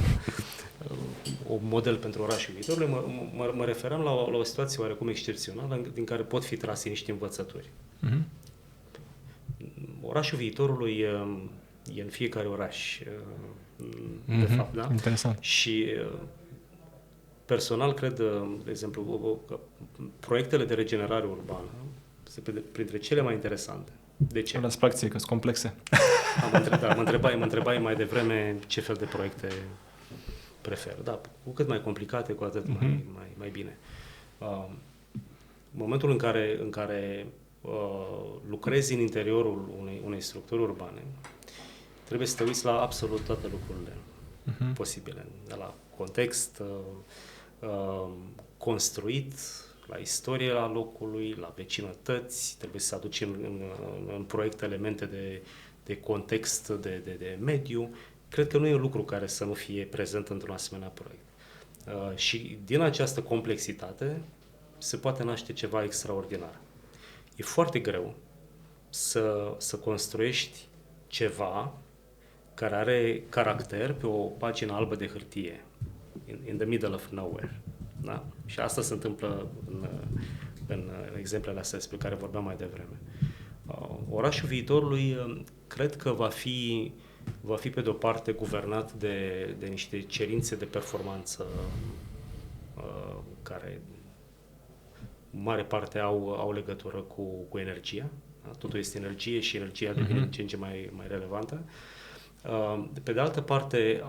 Speaker 1: un model pentru orașul viitorului, mă referam la o situație oarecum excepțională din care pot fi trase niște învățături. Orașul viitorului e în fiecare oraș, de fapt, da?
Speaker 2: Interesant.
Speaker 1: Și personal cred, de exemplu, că proiectele de regenerare urbană sunt printre cele mai interesante. De ce?
Speaker 2: Las practice, că sunt complexe.
Speaker 1: Mă întrebai mai devreme ce fel de proiecte prefer. Da, cu cât mai complicate, cu atât mai bine. Momentul în care lucrezi în interiorul unei structuri urbane, trebuie să te uiți la absolut toate lucrurile posibile. De la context construit, la istoria locului, la vecinătăți, trebuie să aduci în proiect elemente de context, de mediu. Cred că nu e un lucru care să nu fie prezent într-un asemenea proiect. Și din această complexitate se poate naște ceva extraordinar. E foarte greu să construiești ceva care are caracter pe o pagină albă de hârtie, in the middle of nowhere. Da? Și asta se întâmplă în exemplele astea despre care vorbeam mai devreme. Orașul viitorului cred că va fi pe de o parte guvernat de niște cerințe de performanță care în mare parte au legătură cu energia. Da? Totul este energie și energia devine din ce în ce mai relevantă. Pe de altă parte,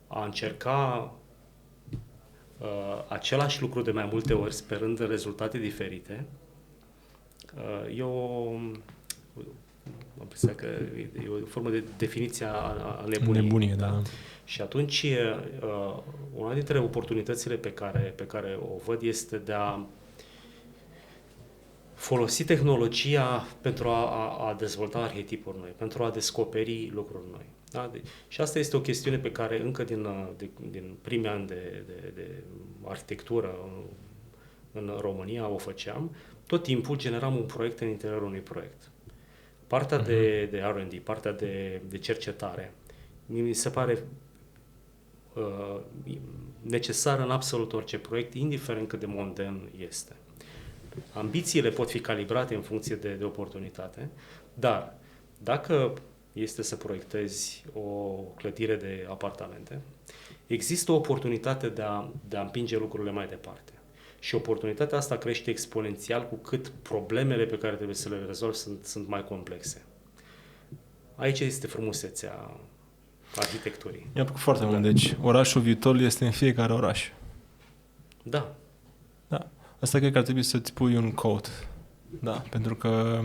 Speaker 1: a încerca același lucru de mai multe ori, sperând rezultate diferite, am impresia că e o formă de definiție a nebuniei.
Speaker 2: Nebunie, da.
Speaker 1: Și atunci, una dintre oportunitățile pe care o văd este de a folosi tehnologia pentru a dezvolta arhetipuri noi, pentru a descoperi lucruri noi. Da? Și asta este o chestiune pe care încă din primii ani de arhitectură în România o făceam. Tot timpul generam un proiect în interiorul unui proiect. Partea de R&D, partea de cercetare, mi se pare necesară în absolut orice proiect, indiferent cât de mondan este. Ambițiile pot fi calibrate în funcție de oportunitate, Dar dacă este să proiectezi o clădire de apartamente, există o oportunitate de a împinge lucrurile mai departe. Și oportunitatea asta crește exponențial cu cât problemele pe care trebuie să le rezolvi sunt mai complexe. Aici este frumusețea arhitecturii.
Speaker 2: Mi-a plăcut foarte mult. Deci, orașul viitorului este în fiecare oraș.
Speaker 1: Da.
Speaker 2: Da. Asta cred că ar trebui să-ți pui un quote. Da, pentru că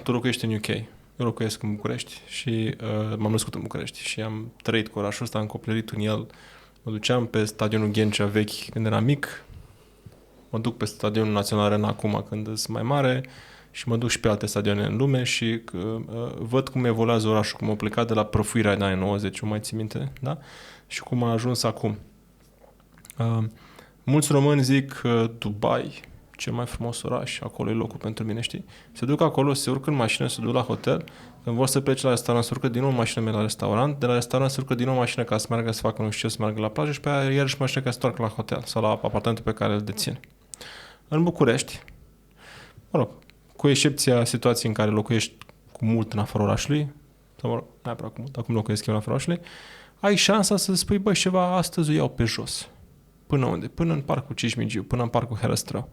Speaker 2: tu locuiești în UK. Eu locuiesc în București și m-am născut în București și am trăit cu orașul ăsta, am copilărit în el. Mă duceam pe stadionul Ghencea vechi când eram mic, mă duc pe stadionul Național Arena acum când sunt mai mare și mă duc și pe alte stadioane în lume și văd cum evoluează orașul, cum a plecat de la prăfuirea în anii 90, o mai țin minte, da? Și cum a ajuns acum. Mulți români zic Dubai, cel mai frumos oraș, acolo e locul pentru mine, știi? Se duc acolo, se urcă în mașină, se duc la hotel, când vor să plece la restaurant, se urcă din nou în mașină la restaurant, de la restaurant se urcă din nou în mașină ca să meargă să facă nu știu ce, să meargă la plajă și pe aia iarăși mașină ca să stoarcă la hotel sau la apartamentul pe care îl deține. În București, mă rog, cu excepția situației în care locuiești cu mult în afara orașului, sau mă rog, neapărat cu mult, acum locuiesc eu în afara orașului, ai șansa să spui, băi, ceva, astăzi o iau pe jos. Până unde? Până în parcul Cismigiu, până în parcul Herăstrău.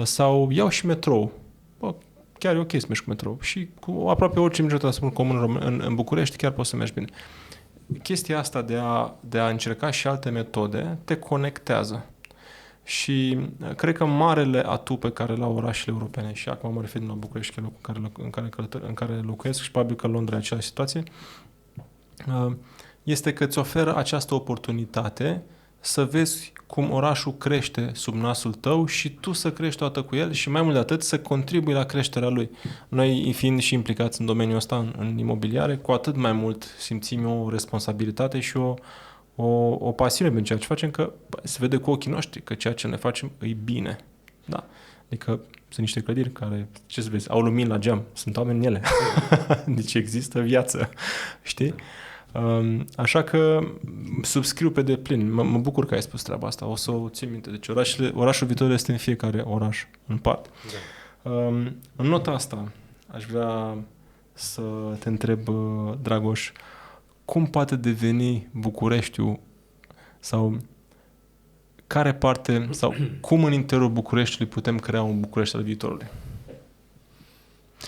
Speaker 2: Sau iau și metrou. Bă, chiar e ok să mergi cu metrou. Și cu aproape orice mijloc de transport comun în București chiar poți să mergi bine. Chestia asta de a încerca și alte metode te conectează. Și cred că marele atu pe care l-au orașele europene, și acum mă refer din la București, că e locul în care locuiesc și probabil că Londra e aceeași situație, este că îți oferă această oportunitate să vezi cum orașul crește sub nasul tău și tu să crești toată cu el și mai mult de atât să contribui la creșterea lui. Noi, fiind și implicați în domeniul ăsta, în imobiliare, cu atât mai mult simțim o responsabilitate și o pasiune pentru ceea ce facem, că se vede cu ochii noștri că ceea ce ne facem e bine. Da. Adică sunt niște clădiri care, ce să vezi, au lumini la geam, sunt oameni în ele. Deci există viață, știi? Așa că subscriu pe deplin. Mă bucur că ai spus treaba asta. O să o țin minte. Deci orașul viitor este în fiecare oraș, în parte. Da. În nota asta aș vrea să te întreb, Dragoș, cum poate deveni Bucureștiul sau care parte sau cum în interiorul Bucureștiului putem crea un București al viitorului?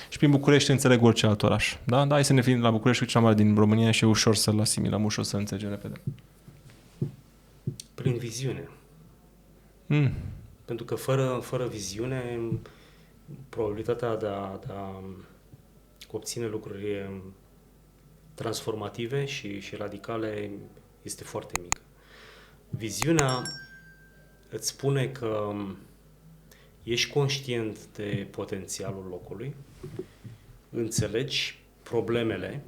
Speaker 2: Și prin București înțeleg orice alt oraș. Da? Hai să ne fim la București, cel mai mare din România și e ușor să-l asimilăm, ușor să înțelegem repede.
Speaker 1: Prin viziune. Pentru că fără viziune, probabilitatea de a obține lucruri transformative și radicale este foarte mică. Viziunea îți spune că ești conștient de potențialul locului, înțelegi problemele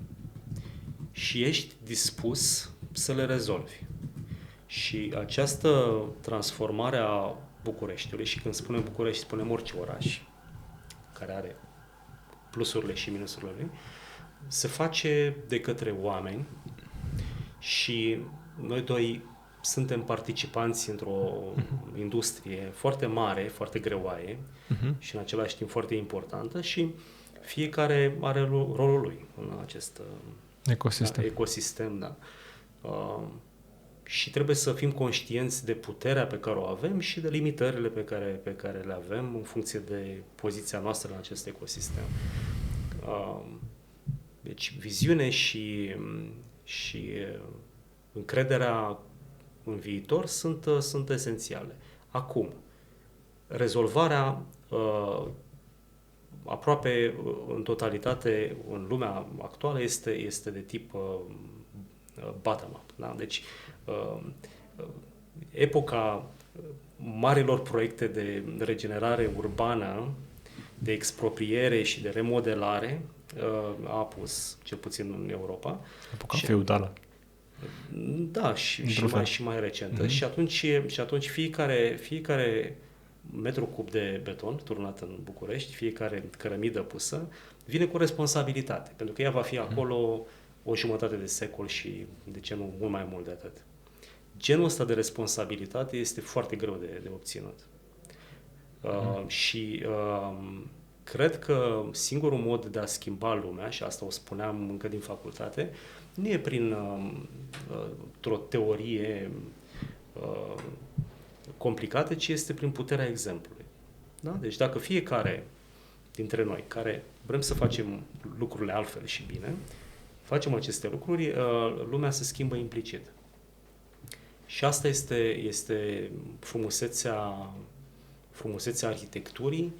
Speaker 1: și ești dispus să le rezolvi. Și această transformare a Bucureștiului, și când spunem București, spunem orice oraș care are plusurile și minusurile lui, se face de către oameni și noi doi suntem participanți într-o industrie foarte mare, foarte greoaie și în același timp foarte importantă și fiecare are rolul lui în acest ecosistem. Da. Și trebuie să fim conștienți de puterea pe care o avem și de limitările pe care le avem în funcție de poziția noastră în acest ecosistem. Deci viziune și încrederea în viitor sunt esențiale. Acum, rezolvarea aproape în totalitate în lumea actuală este de tip bottom-up. Da? Deci, epoca marilor proiecte de regenerare urbană, de expropriere și de remodelare a apus, cel puțin în Europa.
Speaker 2: Epoca feudală.
Speaker 1: Da, și mai recentă. Și atunci fiecare metru cub de beton turnat în București, fiecare cărămidă pusă, vine cu responsabilitate, pentru că ea va fi acolo o jumătate de secol și, de ce nu, mult mai mult de atât. Genul ăsta de responsabilitate este foarte greu de obținut. Și cred că singurul mod de a schimba lumea, și asta o spuneam încă din facultate, nu e prin o teorie complicată, ci este prin puterea exemplului. Da? Deci dacă fiecare dintre noi care vrem să facem lucrurile altfel și bine, facem aceste lucruri, lumea se schimbă implicit. Și asta este frumusețea arhitecturii.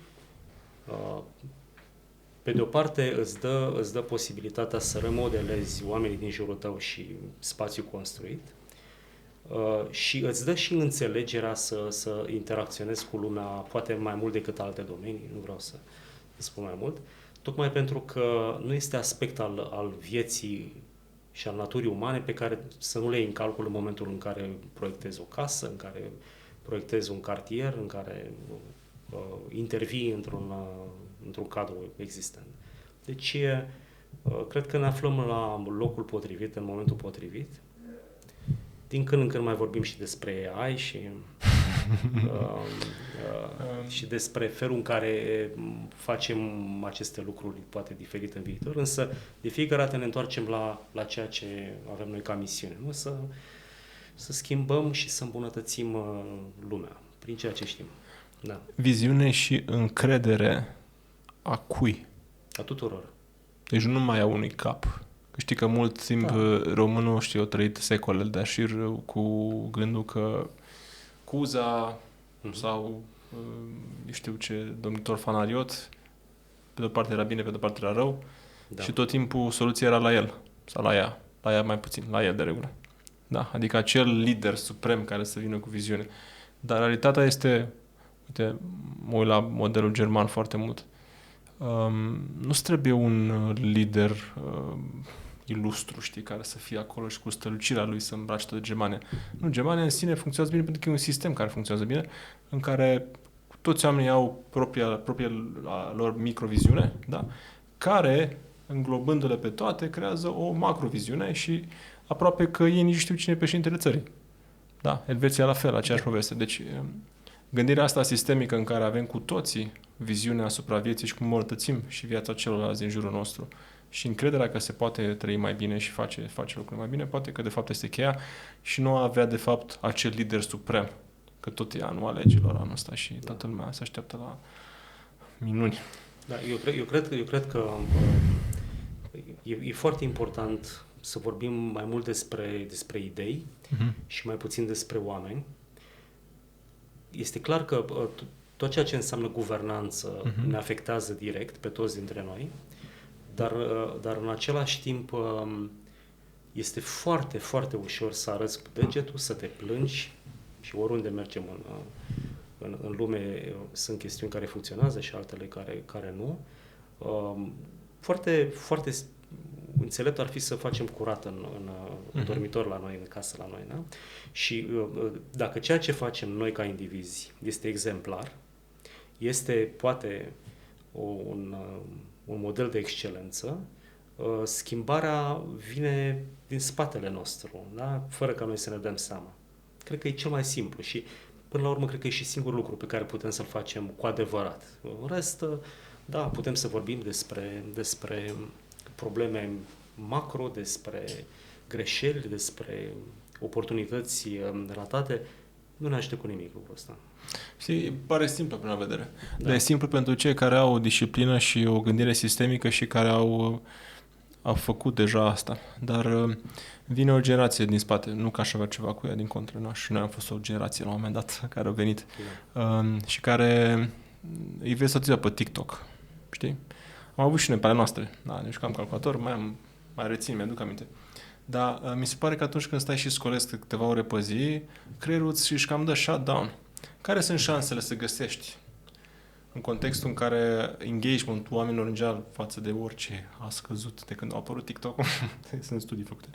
Speaker 1: Pe de o parte îți dă posibilitatea să remodelezi oamenii din jurul tău și spațiul construit, și îți dă și înțelegerea să interacționezi cu lumea poate mai mult decât alte domenii, nu vreau să spun mai mult, tocmai pentru că nu este aspect al vieții și al naturii umane pe care să nu le iei în calcul în momentul în care proiectezi o casă, în care proiectezi un cartier, în care intervii într-un cadru existent. Deci, cred că ne aflăm la locul potrivit, în momentul potrivit. Din când în când mai vorbim și despre AI și despre felul în care facem aceste lucruri poate diferit în viitor, însă de fiecare dată ne întoarcem la ceea ce avem noi ca misiune, nu? Să schimbăm și să îmbunătățim lumea prin ceea ce știm. Da.
Speaker 2: Viziune și încredere a cui?
Speaker 1: A tuturor.
Speaker 2: Deci nu numai a unui cap. Știi că mult timp românul, a trăit secole de șir cu gândul că Cuza sau știu ce, domnitor Fanariot, pe de-o parte era bine, pe de-o parte era rău, și tot timpul soluția era la el sau la ea mai puțin, la el de regulă. Da, adică acel lider suprem care să vină cu viziune. Dar realitatea este, uite, mă uit la modelul german foarte mult, nu-ți trebuie un lider ilustru, știi, care să fie acolo și cu strălucirea lui să îmbrace toată Germania. Nu, Germania în sine funcționează bine pentru că e un sistem care funcționează bine, în care toți oamenii au propria lor microviziune, da? Care, înglobându-le pe toate, creează o macroviziune și aproape că ei nici știu cine e președintele țării. Da, Elveția la fel, aceeași poveste. Deci, gândirea asta sistemică în care avem cu toții viziunea asupra vieții și cum îmbunătățim și viața celorlalți din jurul nostru și încrederea că se poate trăi mai bine și face lucruri mai bine, poate că de fapt este cheia și nu avea de fapt acel lider suprem, că tot e anul alegerilor anul ăsta și toată lumea se așteaptă la minuni.
Speaker 1: Da, eu cred că e foarte important să vorbim mai mult despre idei și mai puțin despre oameni. Este clar că tot ceea ce înseamnă guvernanță ne afectează direct pe toți dintre noi, dar în același timp este foarte, foarte ușor să arăți cu degetul, să te plângi și oriunde mergem în lume sunt chestiuni care funcționează și altele care nu. Foarte, foarte înțelept ar fi să facem curat în dormitor la noi, în casă la noi. Da? Și dacă ceea ce facem noi ca indivizi este exemplar, este poate un model de excelență, schimbarea vine din spatele nostru, da? Fără ca noi să ne dăm seama. Cred că e cel mai simplu și până la urmă cred că e și singurul lucru pe care putem să-l facem cu adevărat. În rest, da, putem să vorbim despre probleme macro, despre greșeli, despre oportunități ratate. Nu ne ajută cu nimic lucrul ăsta.
Speaker 2: Știi, pare simplu până la vedere. Da. Dar e simplu pentru cei care au o disciplină și o gândire sistemică și care au făcut deja asta. Dar vine o generație din spate. Nu că aș avea ceva cu ea, din contră. Și noi am fost o generație la un moment dat care au venit. Și care îi vezi toți pe TikTok. Știi? Am avut și noi pe ale noastre. Da, deci am calculator, mai rețin, mi-aduc aminte. Dar mi se pare că atunci când stai și scolezi câteva ore pe zi, creierul își cam dă shutdown. Care sunt șansele să găsești în contextul în care engagement-ul oamenilor în general față de orice a scăzut de când a apărut TikTok-ul? Sunt studii făcute.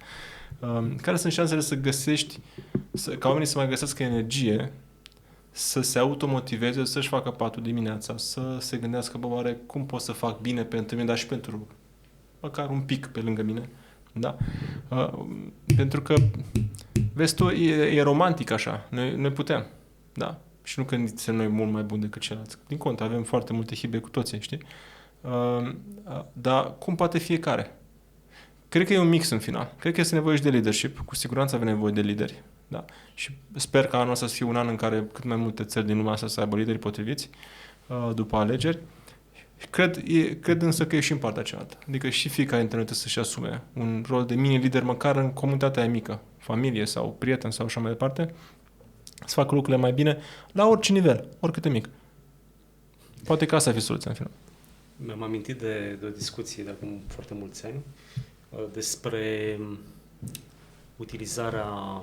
Speaker 2: Care sunt șansele să găsești, ca oamenii să mai găsească energie, să se automotiveze, să-și facă patul dimineața, să se gândească, bă, oare cum pot să fac bine pentru mine, dar și pentru măcar un pic pe lângă mine. Da? Pentru că, vezi tu, e romantic așa. Noi putem. Da? Și nu că suntem noi mult mai buni decât ceilalți. Din contră, avem foarte multe hibe cu toții, știi? Dar cum poate fiecare? Cred că e un mix în final. Cred că este nevoie și de leadership. Cu siguranță avem nevoie de lideri. Da? Și sper că anul ăsta să fie un an în care cât mai multe țări din lumea asta să aibă lideri potriviți după alegeri. Cred însă că e și în partea cealaltă. Adică și fiecare dintre noi trebuie să-și asume un rol de mini-lider, măcar în comunitatea aia mică, familie sau prieten sau așa mai departe, să facă lucrurile mai bine la orice nivel, oricât de mic. Poate că asta ar fi soluția în final.
Speaker 1: Mi-am amintit de o discuție de acum foarte mulți ani despre utilizarea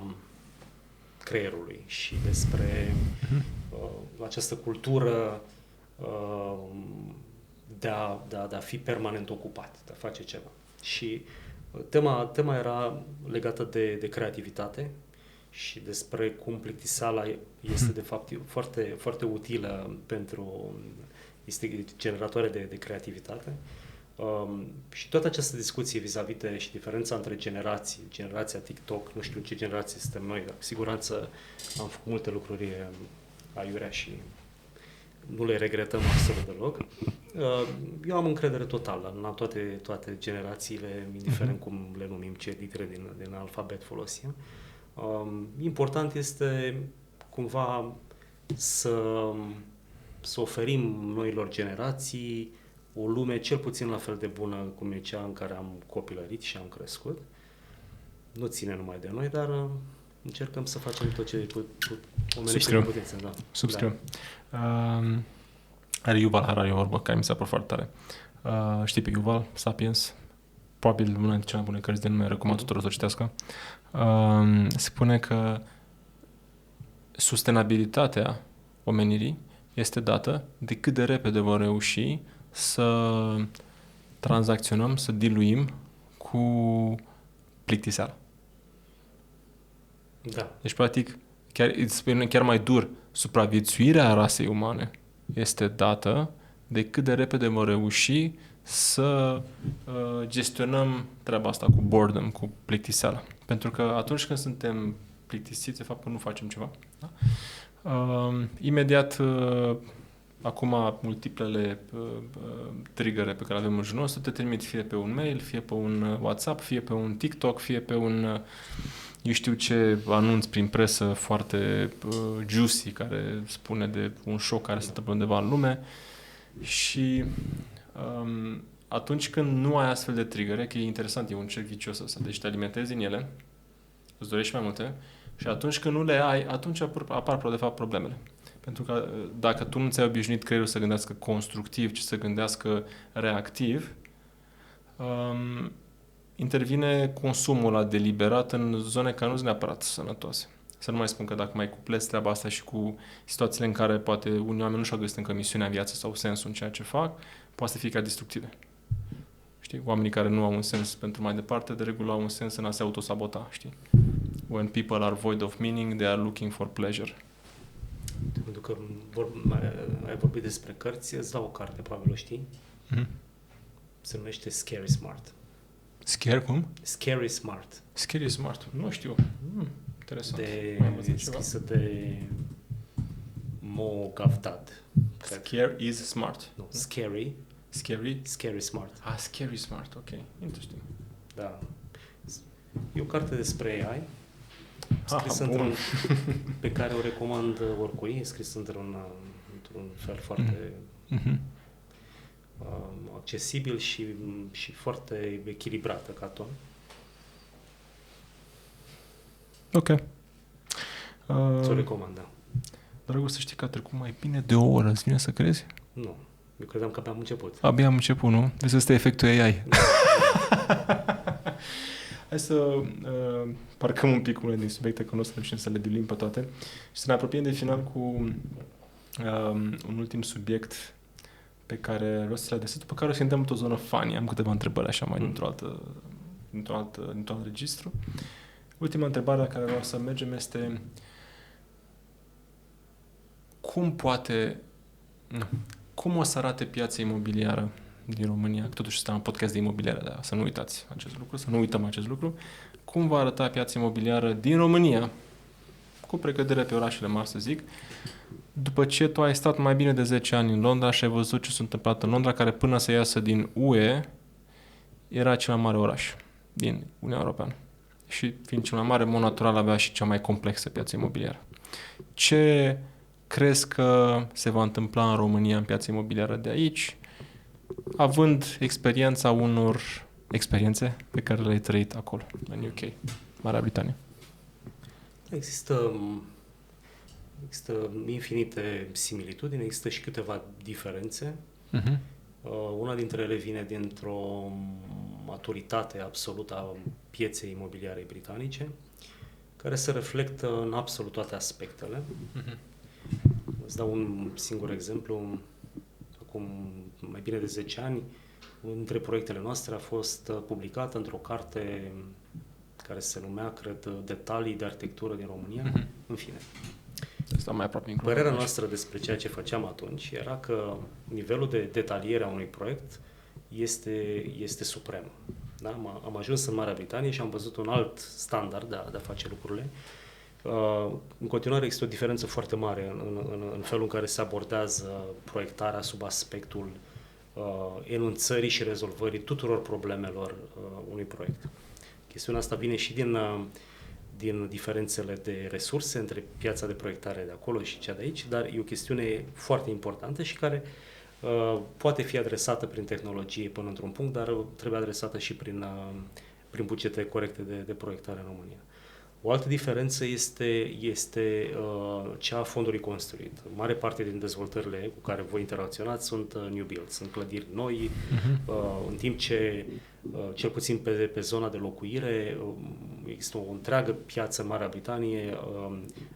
Speaker 1: creierului și despre această cultură de a fi permanent ocupat, de a face ceva. Și tema era legată de creativitate și despre cum plictiseala este de fapt foarte, foarte utilă este generatoare de creativitate. Și toată această discuție vis-a-vis de și diferența între generația TikTok, nu știu în ce generație suntem noi, dar cu siguranță am făcut multe lucruri aiurea și nu le regretăm absolut deloc. Eu am încredere totală în toate generațiile, indiferent cum le numim, ce litere din alfabet folosim. Important este cumva să oferim noilor generații o lume cel puțin la fel de bună cum e cea în care am copilărit și am crescut. Nu ține numai de noi, dar încercăm să facem tot ce cu omenește putință. Da.
Speaker 2: Subscriu. Are Yuval Harari o vorbă care mi s-a părut foarte tare. Știi pe Yuval? Sapiens? Probabil una dintre cele mai bune cărți din lume, recomand tuturor să o citească. Spune că sustenabilitatea omenirii este dată de cât de repede vom reuși să tranzacționăm, să diluim cu plictiseală.
Speaker 1: Da.
Speaker 2: Deci, practic, chiar mai dur, supraviețuirea rasei umane este dată de cât de repede vom reuși să gestionăm treaba asta cu boredom, cu plictiseala. Pentru că atunci când suntem plictisiți, de fapt, nu facem ceva. Da? Imediat, acum, multiplele triggere pe care le avem în jurul nostru te trimit fie pe un mail, fie pe un WhatsApp, fie pe un TikTok, fie pe un eu știu ce anunț prin presă foarte juicy care spune de un show care se întâmplă undeva în lume și atunci când nu ai astfel de triggere, că e interesant, e un cerc vicios ăsta, deci te alimentezi din ele, îți dorești mai multe și atunci când nu le ai, atunci apar de fapt problemele. Pentru că dacă tu nu ți-ai obișnuit creierul să gândească constructiv, ci să gândească reactiv, intervine consumul ăla deliberat în zone care nu sunt neapărat sănătoase. Să nu mai spun că dacă mai cuplezi treaba asta și cu situațiile în care poate unii oameni nu și-au găsit încă misiunea în viață sau sensul în ceea ce fac, poate să fie chiar destructive. Știi? Oamenii care nu au un sens pentru mai departe, de regulă au un sens în a se autosabota, știi? When people are void of meaning, they are looking for pleasure.
Speaker 1: Pentru că ai vorbit despre cărți, îți dau o carte, probabil o știi.
Speaker 2: Mm-hmm.
Speaker 1: Se numește Scary Smart.
Speaker 2: Cum?
Speaker 1: Scary Smart.
Speaker 2: Scary Smart. Nu știu. Interesant.
Speaker 1: Scrisă de Mo Gavdad.
Speaker 2: Scare is smart.
Speaker 1: Nu, Scary. Scary Smart.
Speaker 2: Scary Smart. Ok. Interesting.
Speaker 1: Da. E o carte despre AI. Scrisă pe care o recomand oricui. E scris într-un fel foarte accesibil și foarte echilibrată ca ton.
Speaker 2: Ok.
Speaker 1: Ți-o recomand, da.
Speaker 2: Dragul, să știi că a trecut mai bine de o oră. Îți vine să crezi?
Speaker 1: Nu. Eu credeam că abia am început.
Speaker 2: Abia am început, nu? Vezi, ăsta e efectul AI. Hai să parcăm un pic unele din subiecte, că nu o să reușim să le diluim pe toate și să ne apropiem de final cu un ultim subiect pe care vreau să le adresez, după care o să intrăm într-o zonă funny. Am câteva întrebări așa mai dintr-un alt registru. Ultima întrebare la care vreau să mergem este cum o să arate piața imobiliară din România, că totuși suntem un podcast de imobiliare, dar să nu uitați acest lucru, să nu uităm acest lucru. Cum va arăta piața imobiliară din România cu precădere pe orașele mari, să zic. După ce tu ai stat mai bine de 10 ani în Londra și ai văzut ce s-a întâmplat în Londra, care până să iasă din UE era cel mai mare oraș din Uniunea Europeană. Și fiind cel mai mare, în mod natural avea și cea mai complexă piață imobiliară. Ce crezi că se va întâmpla în România în piața imobiliară de aici, având experiența unor experiențe pe care le-ai trăit acolo, în UK, Marea Britanie?
Speaker 1: Există infinite similitudini, există și câteva diferențe.
Speaker 2: Uh-huh.
Speaker 1: Una dintre ele vine dintr-o maturitate absolută a pieței imobiliare britanice, care se reflectă în absolut toate aspectele.
Speaker 2: Uh-huh.
Speaker 1: Îți dau un singur exemplu. Acum mai bine de 10 ani, unul dintre proiectele noastre a fost publicat într-o carte care se numea, cred, Detalii de arhitectură din România.
Speaker 2: Uh-huh.
Speaker 1: În fine.
Speaker 2: Asta mai aproape
Speaker 1: Părerea noastră despre ceea ce făceam atunci era că nivelul de detaliere a unui proiect este suprem. Da? Am ajuns în Marea Britanie și am văzut un alt standard de a face lucrurile. În continuare există o diferență foarte mare în felul în care se abordează proiectarea sub aspectul enunțării și rezolvării tuturor problemelor unui proiect. Chestiunea asta vine și din diferențele de resurse între piața de proiectare de acolo și cea de aici, dar e o chestiune foarte importantă și care poate fi adresată prin tehnologie până într-un punct, dar trebuie adresată și prin bugete corecte de proiectare în România. O altă diferență este cea a fondului construit. Mare parte din dezvoltările cu care voi interacționați sunt new build, sunt clădiri noi, în timp ce, cel puțin pe zona de locuire, există o întreagă piață în Marea Britanie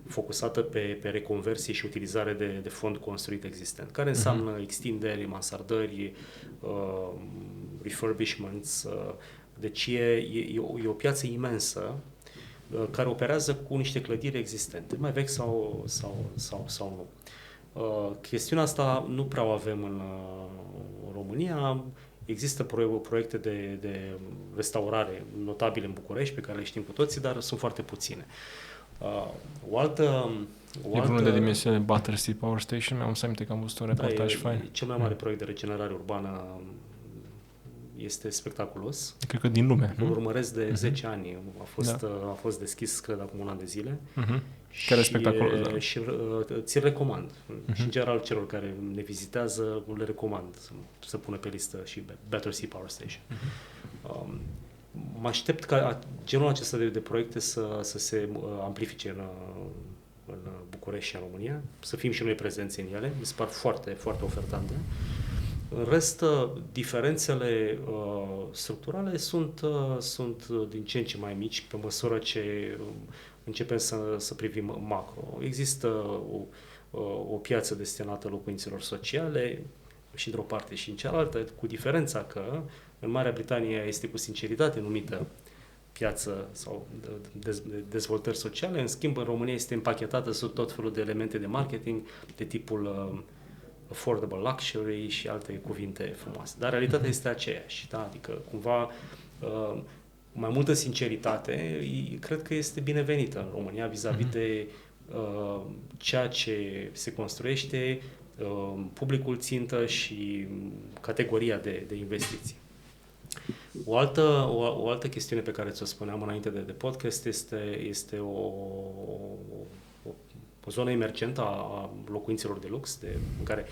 Speaker 1: focusată pe reconversie și utilizare de fond construit existent, care înseamnă extinderi, mansardări, refurbishments. Deci e o piață imensă care operează cu niște clădiri existente, mai vechi sau nu. Chestiunea asta nu prea o avem în România. Există proiecte de restaurare notabile în București, pe care le știm cu toții, dar sunt foarte puține. O altă...
Speaker 2: E vreunul de dimensiune Battersea Power Station, mi-am aminte că am văzut un reportaj fain.
Speaker 1: E cel mai mare proiect de regenerare urbană, este spectaculos.
Speaker 2: Cred că din lume.
Speaker 1: Îl urmăresc de 10 ani. A fost deschis, cred, acum un an de zile.
Speaker 2: Care spectaculos, da.
Speaker 1: Și ți-l recomand. Și în general celor care ne vizitează, le recomand să pună pe listă și Battersea Power Station. Mă aștept ca genul acesta de proiecte să se amplifice în București și în România, să fim și noi prezenți în ele. Mi se par foarte, foarte ofertante. În rest, diferențele structurale sunt din ce în ce mai mici pe măsură ce începem să privim macro. Există o piață destinată locuințelor sociale și într-o parte și în cealaltă, cu diferența că în Marea Britanie este cu sinceritate numită piață sau dezvoltări sociale, în schimb în România este împachetată sub tot felul de elemente de marketing de tipul affordable luxury și alte cuvinte frumoase. Dar realitatea este aceeași. Da? Adică, cumva, mai multă sinceritate, cred că este binevenită în România vis-a-vis de ceea ce se construiește, publicul țintă și categoria de investiții. O altă chestiune pe care ți-o spuneam înainte de podcast este o zonă emergentă a locuințelor de lux, în care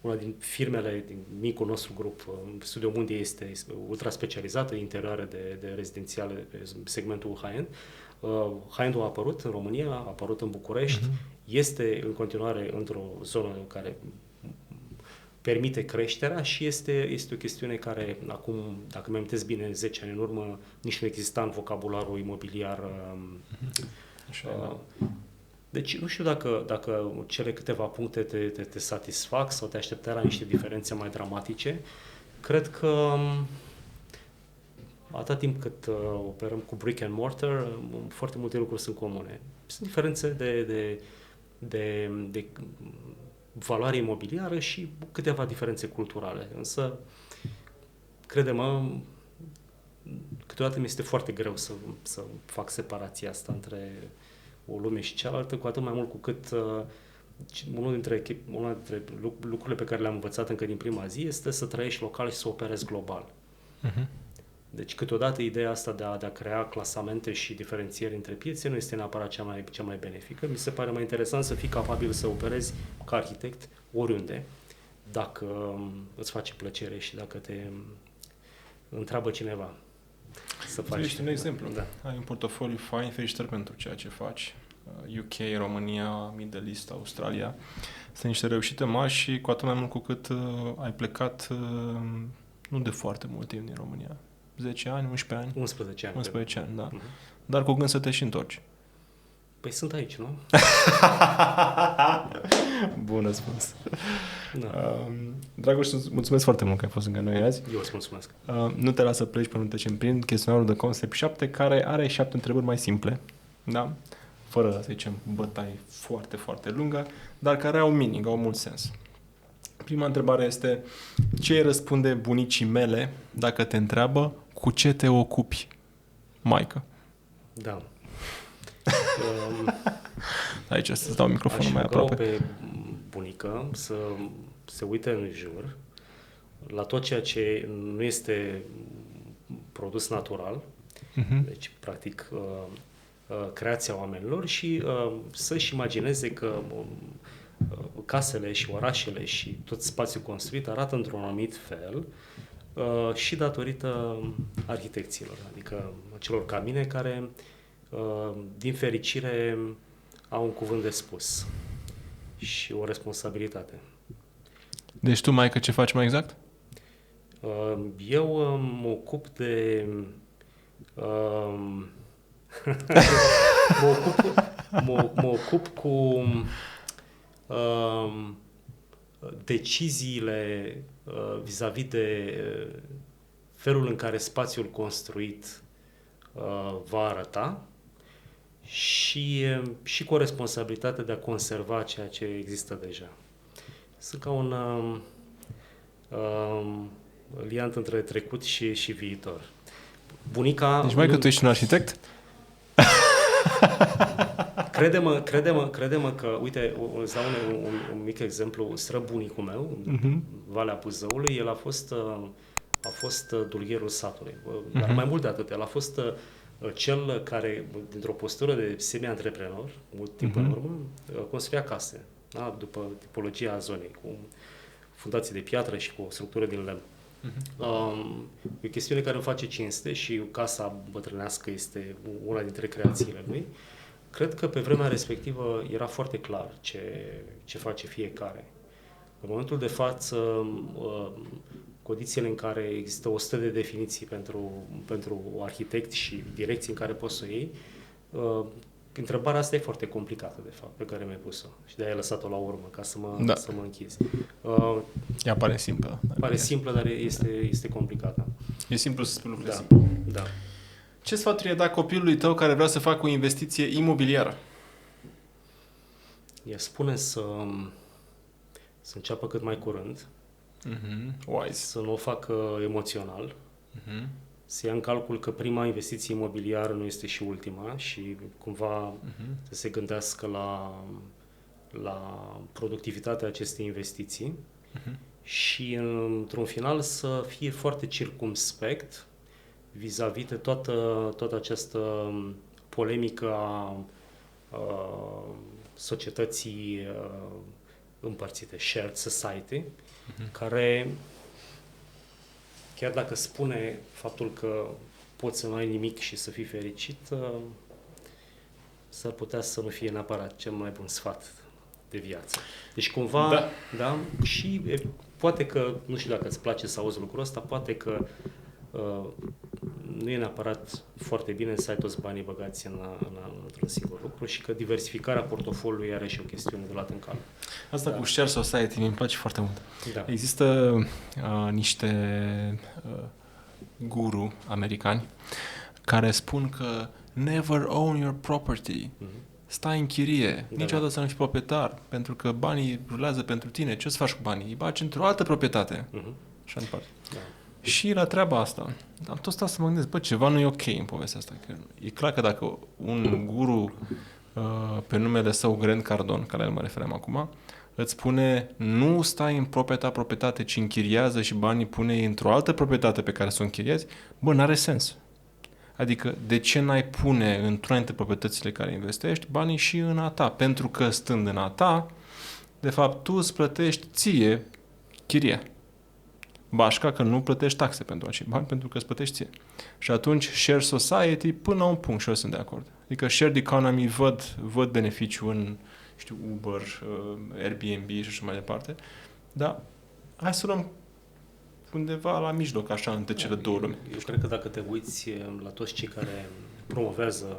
Speaker 1: una din firmele din micul nostru grup, Studio Mundi, este ultra specializată în interioare de rezidențiale pe segmentul high-end. High-end-ul a apărut în România, a apărut în București, este în continuare într-o zonă care permite creșterea și este o chestiune care acum, dacă mi amintesc bine, 10 ani în urmă, nici nu exista în vocabularul imobiliar. Deci nu știu dacă cele câteva puncte te satisfac sau te așteptai la niște diferențe mai dramatice. Cred că atât timp cât operăm cu brick and mortar, foarte multe lucruri sunt comune. Sunt diferențe de valoare imobiliară și câteva diferențe culturale. Însă, crede-mă, câteodată mi este foarte greu să fac separația asta o lume și cealaltă, cu atât mai mult cu cât una dintre lucrurile pe care le-am învățat încă din prima zi este să trăiești local și să operezi global.
Speaker 2: Uh-huh.
Speaker 1: Deci câteodată ideea asta de a crea clasamente și diferențieri între piețe nu este neapărat cea mai benefică. Mi se pare mai interesant să fii capabil să operezi ca arhitect oriunde, dacă îți face plăcere și dacă te întreabă cineva să faci.
Speaker 2: Ești un exemplu.
Speaker 1: Da.
Speaker 2: Ai un portofoliu fain, felicitări pentru ceea ce faci. UK, România, Middle East, Australia. Sunt niște reușite mari și cu atât mai mult cu cât ai plecat nu de foarte mult timp din România. 10 ani, 11 ani?
Speaker 1: 11 ani.
Speaker 2: 11 ani, da.
Speaker 1: Uh-huh.
Speaker 2: Dar cu gând să te și întorci.
Speaker 1: Păi sunt aici, nu?
Speaker 2: Bun spus.
Speaker 1: Da.
Speaker 2: Dragoș, mulțumesc foarte mult că ai fost lângă noi azi.
Speaker 1: Eu îți mulțumesc.
Speaker 2: Nu te las să pleci până nu trecem prin chestionarul de Concept 7, care are 7 întrebări mai simple, da? Fără, să zicem, bătaie foarte, foarte lungă, dar care au meaning, au mult sens. Prima întrebare este: ce îi răspunde bunicii mele dacă te întreabă cu ce te ocupi, maică?
Speaker 1: Da.
Speaker 2: Aici să-ți dau microfonul mai
Speaker 1: Aș
Speaker 2: aproape.
Speaker 1: pe bunică să se uite în jur la tot ceea ce nu este produs natural, deci, practic, creația oamenilor și să-și imagineze că casele și orașele și tot spațiul construit arată într-un anumit fel și datorită arhitecților, adică celor ca mine care, din fericire, au un cuvânt de spus și o responsabilitate.
Speaker 2: Deci tu, maică, ce faci mai exact?
Speaker 1: Eu mă ocup de... mă ocup cu deciziile vis-a-vis de felul în care spațiul construit va arăta și cu o responsabilitate de a conserva ceea ce există deja. Sunt ca un liant între trecut și viitor. Bunica...
Speaker 2: Deci, maică, tu ești un arhitect?
Speaker 1: Crede-mă că, uite, îți dau un mic exemplu. Străbunicul meu, Valea Buzăului, el a fost dulgherul satului. Dar mai mult de atât, el a fost cel care, dintr-o postură de semi-antreprenor, mult timp în urmă, construia case, da? După tipologia zonei, cu fundații de piatră și cu o structură din lemn. E o chestiune care îmi face cinste și casa bătrânească este una dintre creațiile lui. Cred că pe vremea respectivă era foarte clar ce face fiecare. În momentul de față, condițiile în care există 100 de definiții pentru arhitect și direcții în care poți să o iei, întrebarea asta e foarte complicată, de fapt, pe care mi-ai pus-o. Și de-aia ai lăsat-o la urmă, ca să mă închizi.
Speaker 2: Ea pare simplă.
Speaker 1: Pare simplă, dar este complicată.
Speaker 2: E simplu să spui lucrurile simple.
Speaker 1: Da.
Speaker 2: Ce sfaturi ai da copilului tău care vrea să facă o investiție imobiliară?
Speaker 1: I-aș spune să înceapă cât mai curând,
Speaker 2: Wise.
Speaker 1: să nu o facă emoțional, să ia în calcul că prima investiție imobiliară nu este și ultima și cumva să se gândească la productivitatea acestei investiții și într-un final să fie foarte circumspect vis-a-vis de toată această polemică a societății împărțite, shared society, care, chiar dacă spune faptul că poți să nu ai nimic și să fii fericit, s-ar putea să nu fie neapărat cel mai bun sfat de viață. Deci cumva, da? Și poate că, nu știu dacă îți place să auzi lucrul ăsta, poate că nu e neapărat foarte bine să ai toți banii băgați într-un singur lucru și că diversificarea portofoliului are și o chestiune de luat în calcul.
Speaker 2: Asta cu share society mi-mi place foarte mult.
Speaker 1: Da.
Speaker 2: Există niște guru americani care spun că never own your property. Stai în chirie, niciodată să nu fii proprietar, pentru că banii rulează pentru tine. Ce o să faci cu banii? Îi bagi într-o altă proprietate. Și așa departe.
Speaker 1: Da.
Speaker 2: Și la treaba asta, am tot stat să mă gândesc, ceva nu e ok în povestea asta. Că e clar că dacă un guru pe numele său Grant Cardone, care el mă refeream acum, îți spune nu stai în propria ta proprietate, ci închiriază și banii pune într-o altă proprietate pe care să o închiriezi, bă, n-are sens. Adică de ce n-ai pune într-una dintre proprietățile care investești banii și în a ta? Pentru că stând în a ta, de fapt tu îți plătești ție chirie. Bașca că nu plătești taxe pentru acei bani, pentru că îți plătești ție. Și atunci share society până la un punct și eu sunt de acord. Adică shared economy văd beneficiu în Uber, Airbnb și așa mai departe, dar hai să luăm undeva la mijloc, așa, între cele două lumi.
Speaker 1: Eu cred că dacă te uiți la toți cei care promovează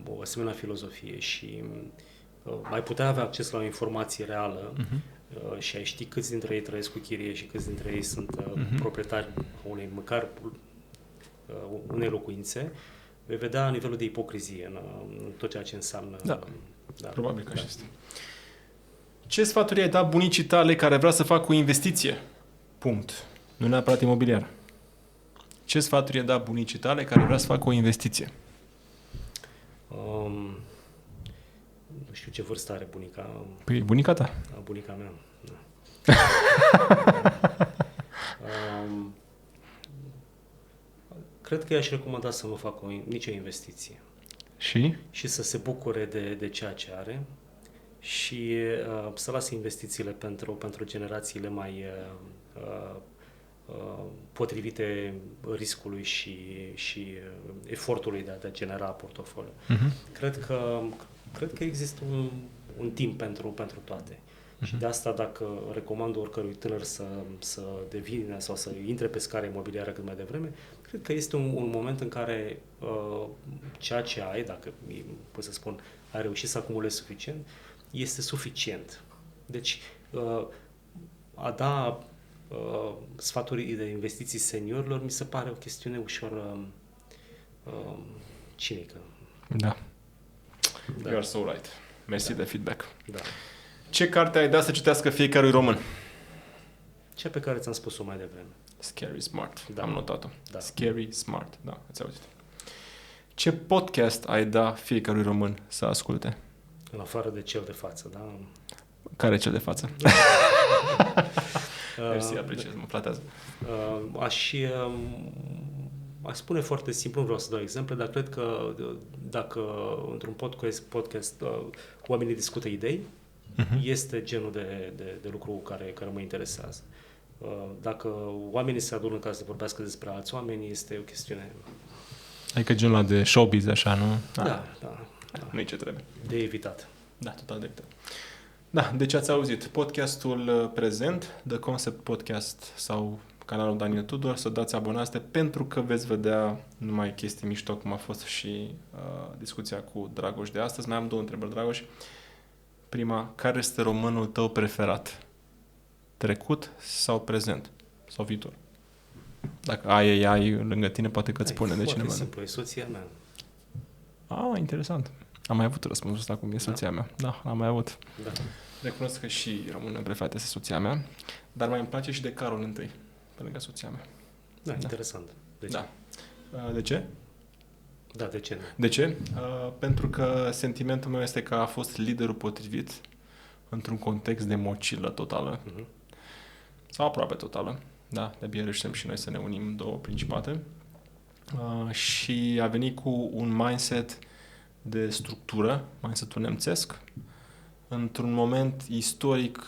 Speaker 1: o asemenea filozofie și ai putea avea acces la o informație reală și ai ști câți dintre ei trăiesc cu chirie și câți dintre ei sunt proprietari unei măcar unei locuințe, vei vedea nivelul de ipocrizie în tot ceea ce înseamnă.
Speaker 2: Da, probabil că așa este. Ce sfaturi ai dat bunicii tale care vrea să facă o investiție? Punct. Nu neapărat imobiliar. Ce sfaturi ai dat bunicii tale care vrea să facă o investiție?
Speaker 1: Nu știu ce vârstă are bunica.
Speaker 2: Păi bunica ta.
Speaker 1: Bunica mea. Da. Cred că i-aș recomanda să nu facă nicio investiție. Și să se bucure de ceea ce are și să lase investițiile pentru generațiile mai potrivite riscului și efortului de a genera portofoliu. Cred că există un timp pentru toate. Și de asta, dacă recomand oricărui tânăr să devină sau să intre pe scara imobiliară cât mai devreme, cred că este un moment în care ceea ce ai, dacă pot să spun, ai reușit să acumulezi suficient, este suficient. Deci, a da sfaturi de investiții seniorilor mi se pare o chestiune ușor cinică.
Speaker 2: Da. You are so right. Mersi de feedback.
Speaker 1: Da.
Speaker 2: Ce carte ai dat să citească fiecare român?
Speaker 1: Cea pe care ți-am spus-o mai devreme.
Speaker 2: Scary Smart.
Speaker 1: Da.
Speaker 2: Am notat-o.
Speaker 1: Da.
Speaker 2: Scary Smart. Da, ați auzit. Ce podcast ai da fiecare român să asculte?
Speaker 1: În afară de cel de față, da?
Speaker 2: Care e cel de față? Mersi, apreciez, mă flatează.
Speaker 1: Aș spune foarte simplu, nu vreau să dau exemple, dar cred că dacă într-un podcast oamenii discută idei, este genul de lucru care mă interesează. Dacă oamenii se adună ca să vorbească despre alți oameni, este o chestiune...
Speaker 2: Adică genul ăla de showbiz, așa, nu?
Speaker 1: Da.
Speaker 2: Nu-i ce trebuie.
Speaker 1: De evitat.
Speaker 2: Da, total de evitat. Da, deci ați auzit podcastul prezent, The Concept Podcast sau canalul Daniel Tudor, să dați abonați pentru că veți vedea numai chestii mișto, cum a fost și discuția cu Dragoș de astăzi. Mai am două întrebări, Dragoș. Prima, care este românul tău preferat? Trecut sau prezent? Sau viitor? Dacă ai lângă tine, poate că îți spune de cineva.
Speaker 1: Foarte simplu, e soția mea.
Speaker 2: Interesant. Am mai avut răspunsul ăsta cum e soția mea. Da, am mai avut.
Speaker 1: Da.
Speaker 2: Recunosc că și românul preferat este soția mea, dar mai îmi place și de Carol întâi, pe lângă soția mea.
Speaker 1: Da, interesant. De ce?
Speaker 2: Da. De ce?
Speaker 1: Da, de ce nu?
Speaker 2: De ce? Pentru că sentimentul meu este că a fost liderul potrivit într-un context de mocilă totală. Sau aproape totală. Da, de-abia reușim și noi să ne unim două principate. Și a venit cu un mindset de structură, mindset-ul nemțesc, într-un moment istoric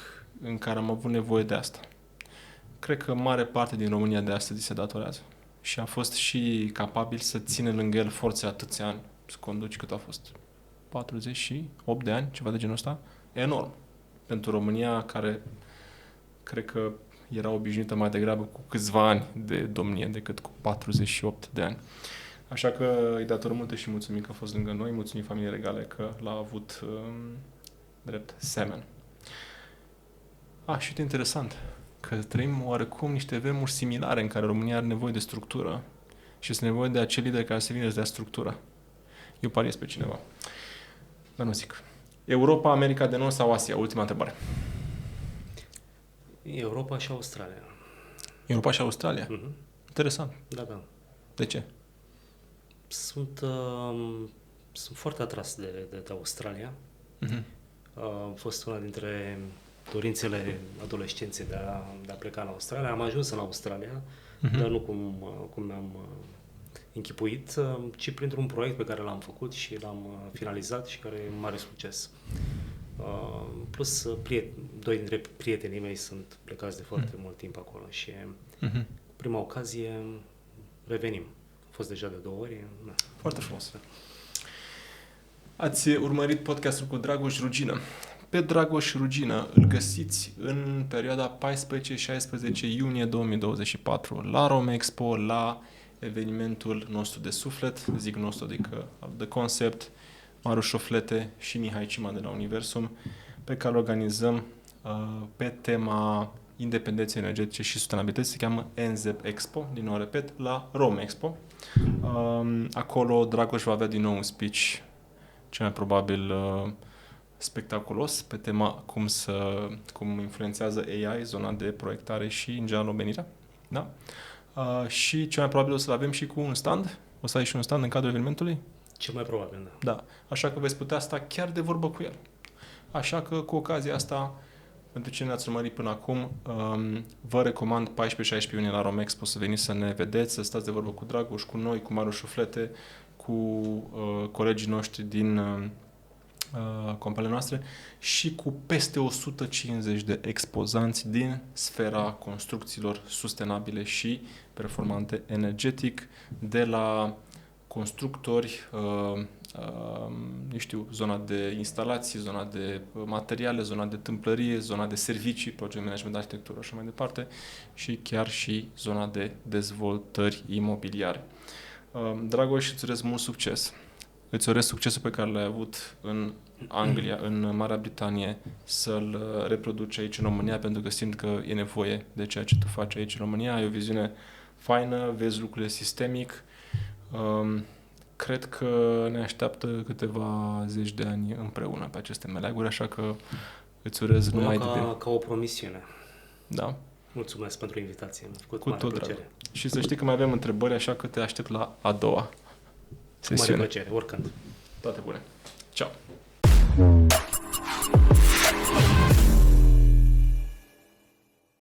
Speaker 2: în care am avut nevoie de asta. Cred că mare parte din România de astăzi se datorează. Și a fost și capabil să țină lângă el forțe atâția ani. Să conduci cât a fost? 48 de ani, ceva de genul ăsta? Enorm. Pentru România, care cred că era obișnuită mai degrabă cu câțiva ani de domnie decât cu 48 de ani. Așa că îi datorăm multe și mulțumim că a fost lângă noi, mulțumim familiei regale că l-a avut drept semen. Și uite, interesant, că trăim oarecum niște vremuri similare în care România are nevoie de structură și este nevoie de acel lider care să vină să dea structură. Eu pariez pe cineva. Dar nu zic. Europa, America de Nord sau Asia? Ultima întrebare.
Speaker 1: Europa și Australia.
Speaker 2: Europa și Australia? Interesant.
Speaker 1: Da.
Speaker 2: De ce?
Speaker 1: Sunt Sunt foarte atras de Australia.
Speaker 2: Mhm.
Speaker 1: A fost una dintre dorințele adolescenței de a pleca în Australia. Am ajuns în Australia, dar nu cum mi-am închipuit, ci printr-un proiect pe care l-am făcut și l-am finalizat și care e un mare succes. Plus, doi dintre prietenii mei sunt plecați de foarte mult timp acolo și prima ocazie revenim. A fost deja de 2 ori. Da.
Speaker 2: Foarte frumos. Ați urmărit podcastul cu Dragoș Rugină. Pe Dragoș Rugină îl găsiți în perioada 14-16 iunie 2024 la Romexpo, la evenimentul nostru de suflet, zic nostru, adică The Concept, Maru Șoflete și Mihai Cima de la Universum, pe care îl organizăm pe tema independenței energetice și sustenabilității. Se cheamă NZEP Expo, din nou repet, la Romexpo. Acolo Dragoș va avea din nou un speech cel mai probabil spectaculos pe tema cum influențează AI, zona de proiectare și, în general, omenirea. Da? Și cel mai probabil o să-l avem și cu un stand. O să ai și un stand în cadrul evenimentului?
Speaker 1: Cel mai probabil, da.
Speaker 2: Da. Așa că veți putea sta chiar de vorbă cu el. Așa că, cu ocazia asta, pentru cine ne-ați urmărit până acum, vă recomand 14-16 iunie la Romexpo să veniți să ne vedeți, să stați de vorbă cu Dragoș, cu noi, cu Maru Șuflete, cu colegii noștri din companiile noastre și cu peste 150 de expozanți din sfera construcțiilor sustenabile și performante energetic, de la constructori, zona de instalații, zona de materiale, zona de tâmplărie, zona de servicii, project management, arhitectură și așa mai departe, și chiar și zona de dezvoltări imobiliare. Dragoș, îți urez mult succes. Îți urez succesul pe care l-ai avut în Anglia, în Marea Britanie, să-l reproduci aici în România, pentru că simt că e nevoie de ceea ce tu faci aici în România. Ai o viziune faină, vezi lucrurile sistemic. Cred că ne așteaptă câteva zeci de ani împreună pe aceste meleaguri, așa că îți urez numai de bine.
Speaker 1: Ca o promisiune.
Speaker 2: Da.
Speaker 1: Mulțumesc pentru invitație. Mi-a făcut
Speaker 2: Cu
Speaker 1: mare
Speaker 2: tot
Speaker 1: plăcere.
Speaker 2: drag. Și să știi că mai avem întrebări, așa că te aștept la a doua sesiune.
Speaker 1: Mare plăcere, oricând.
Speaker 2: Toate bune. Ciao.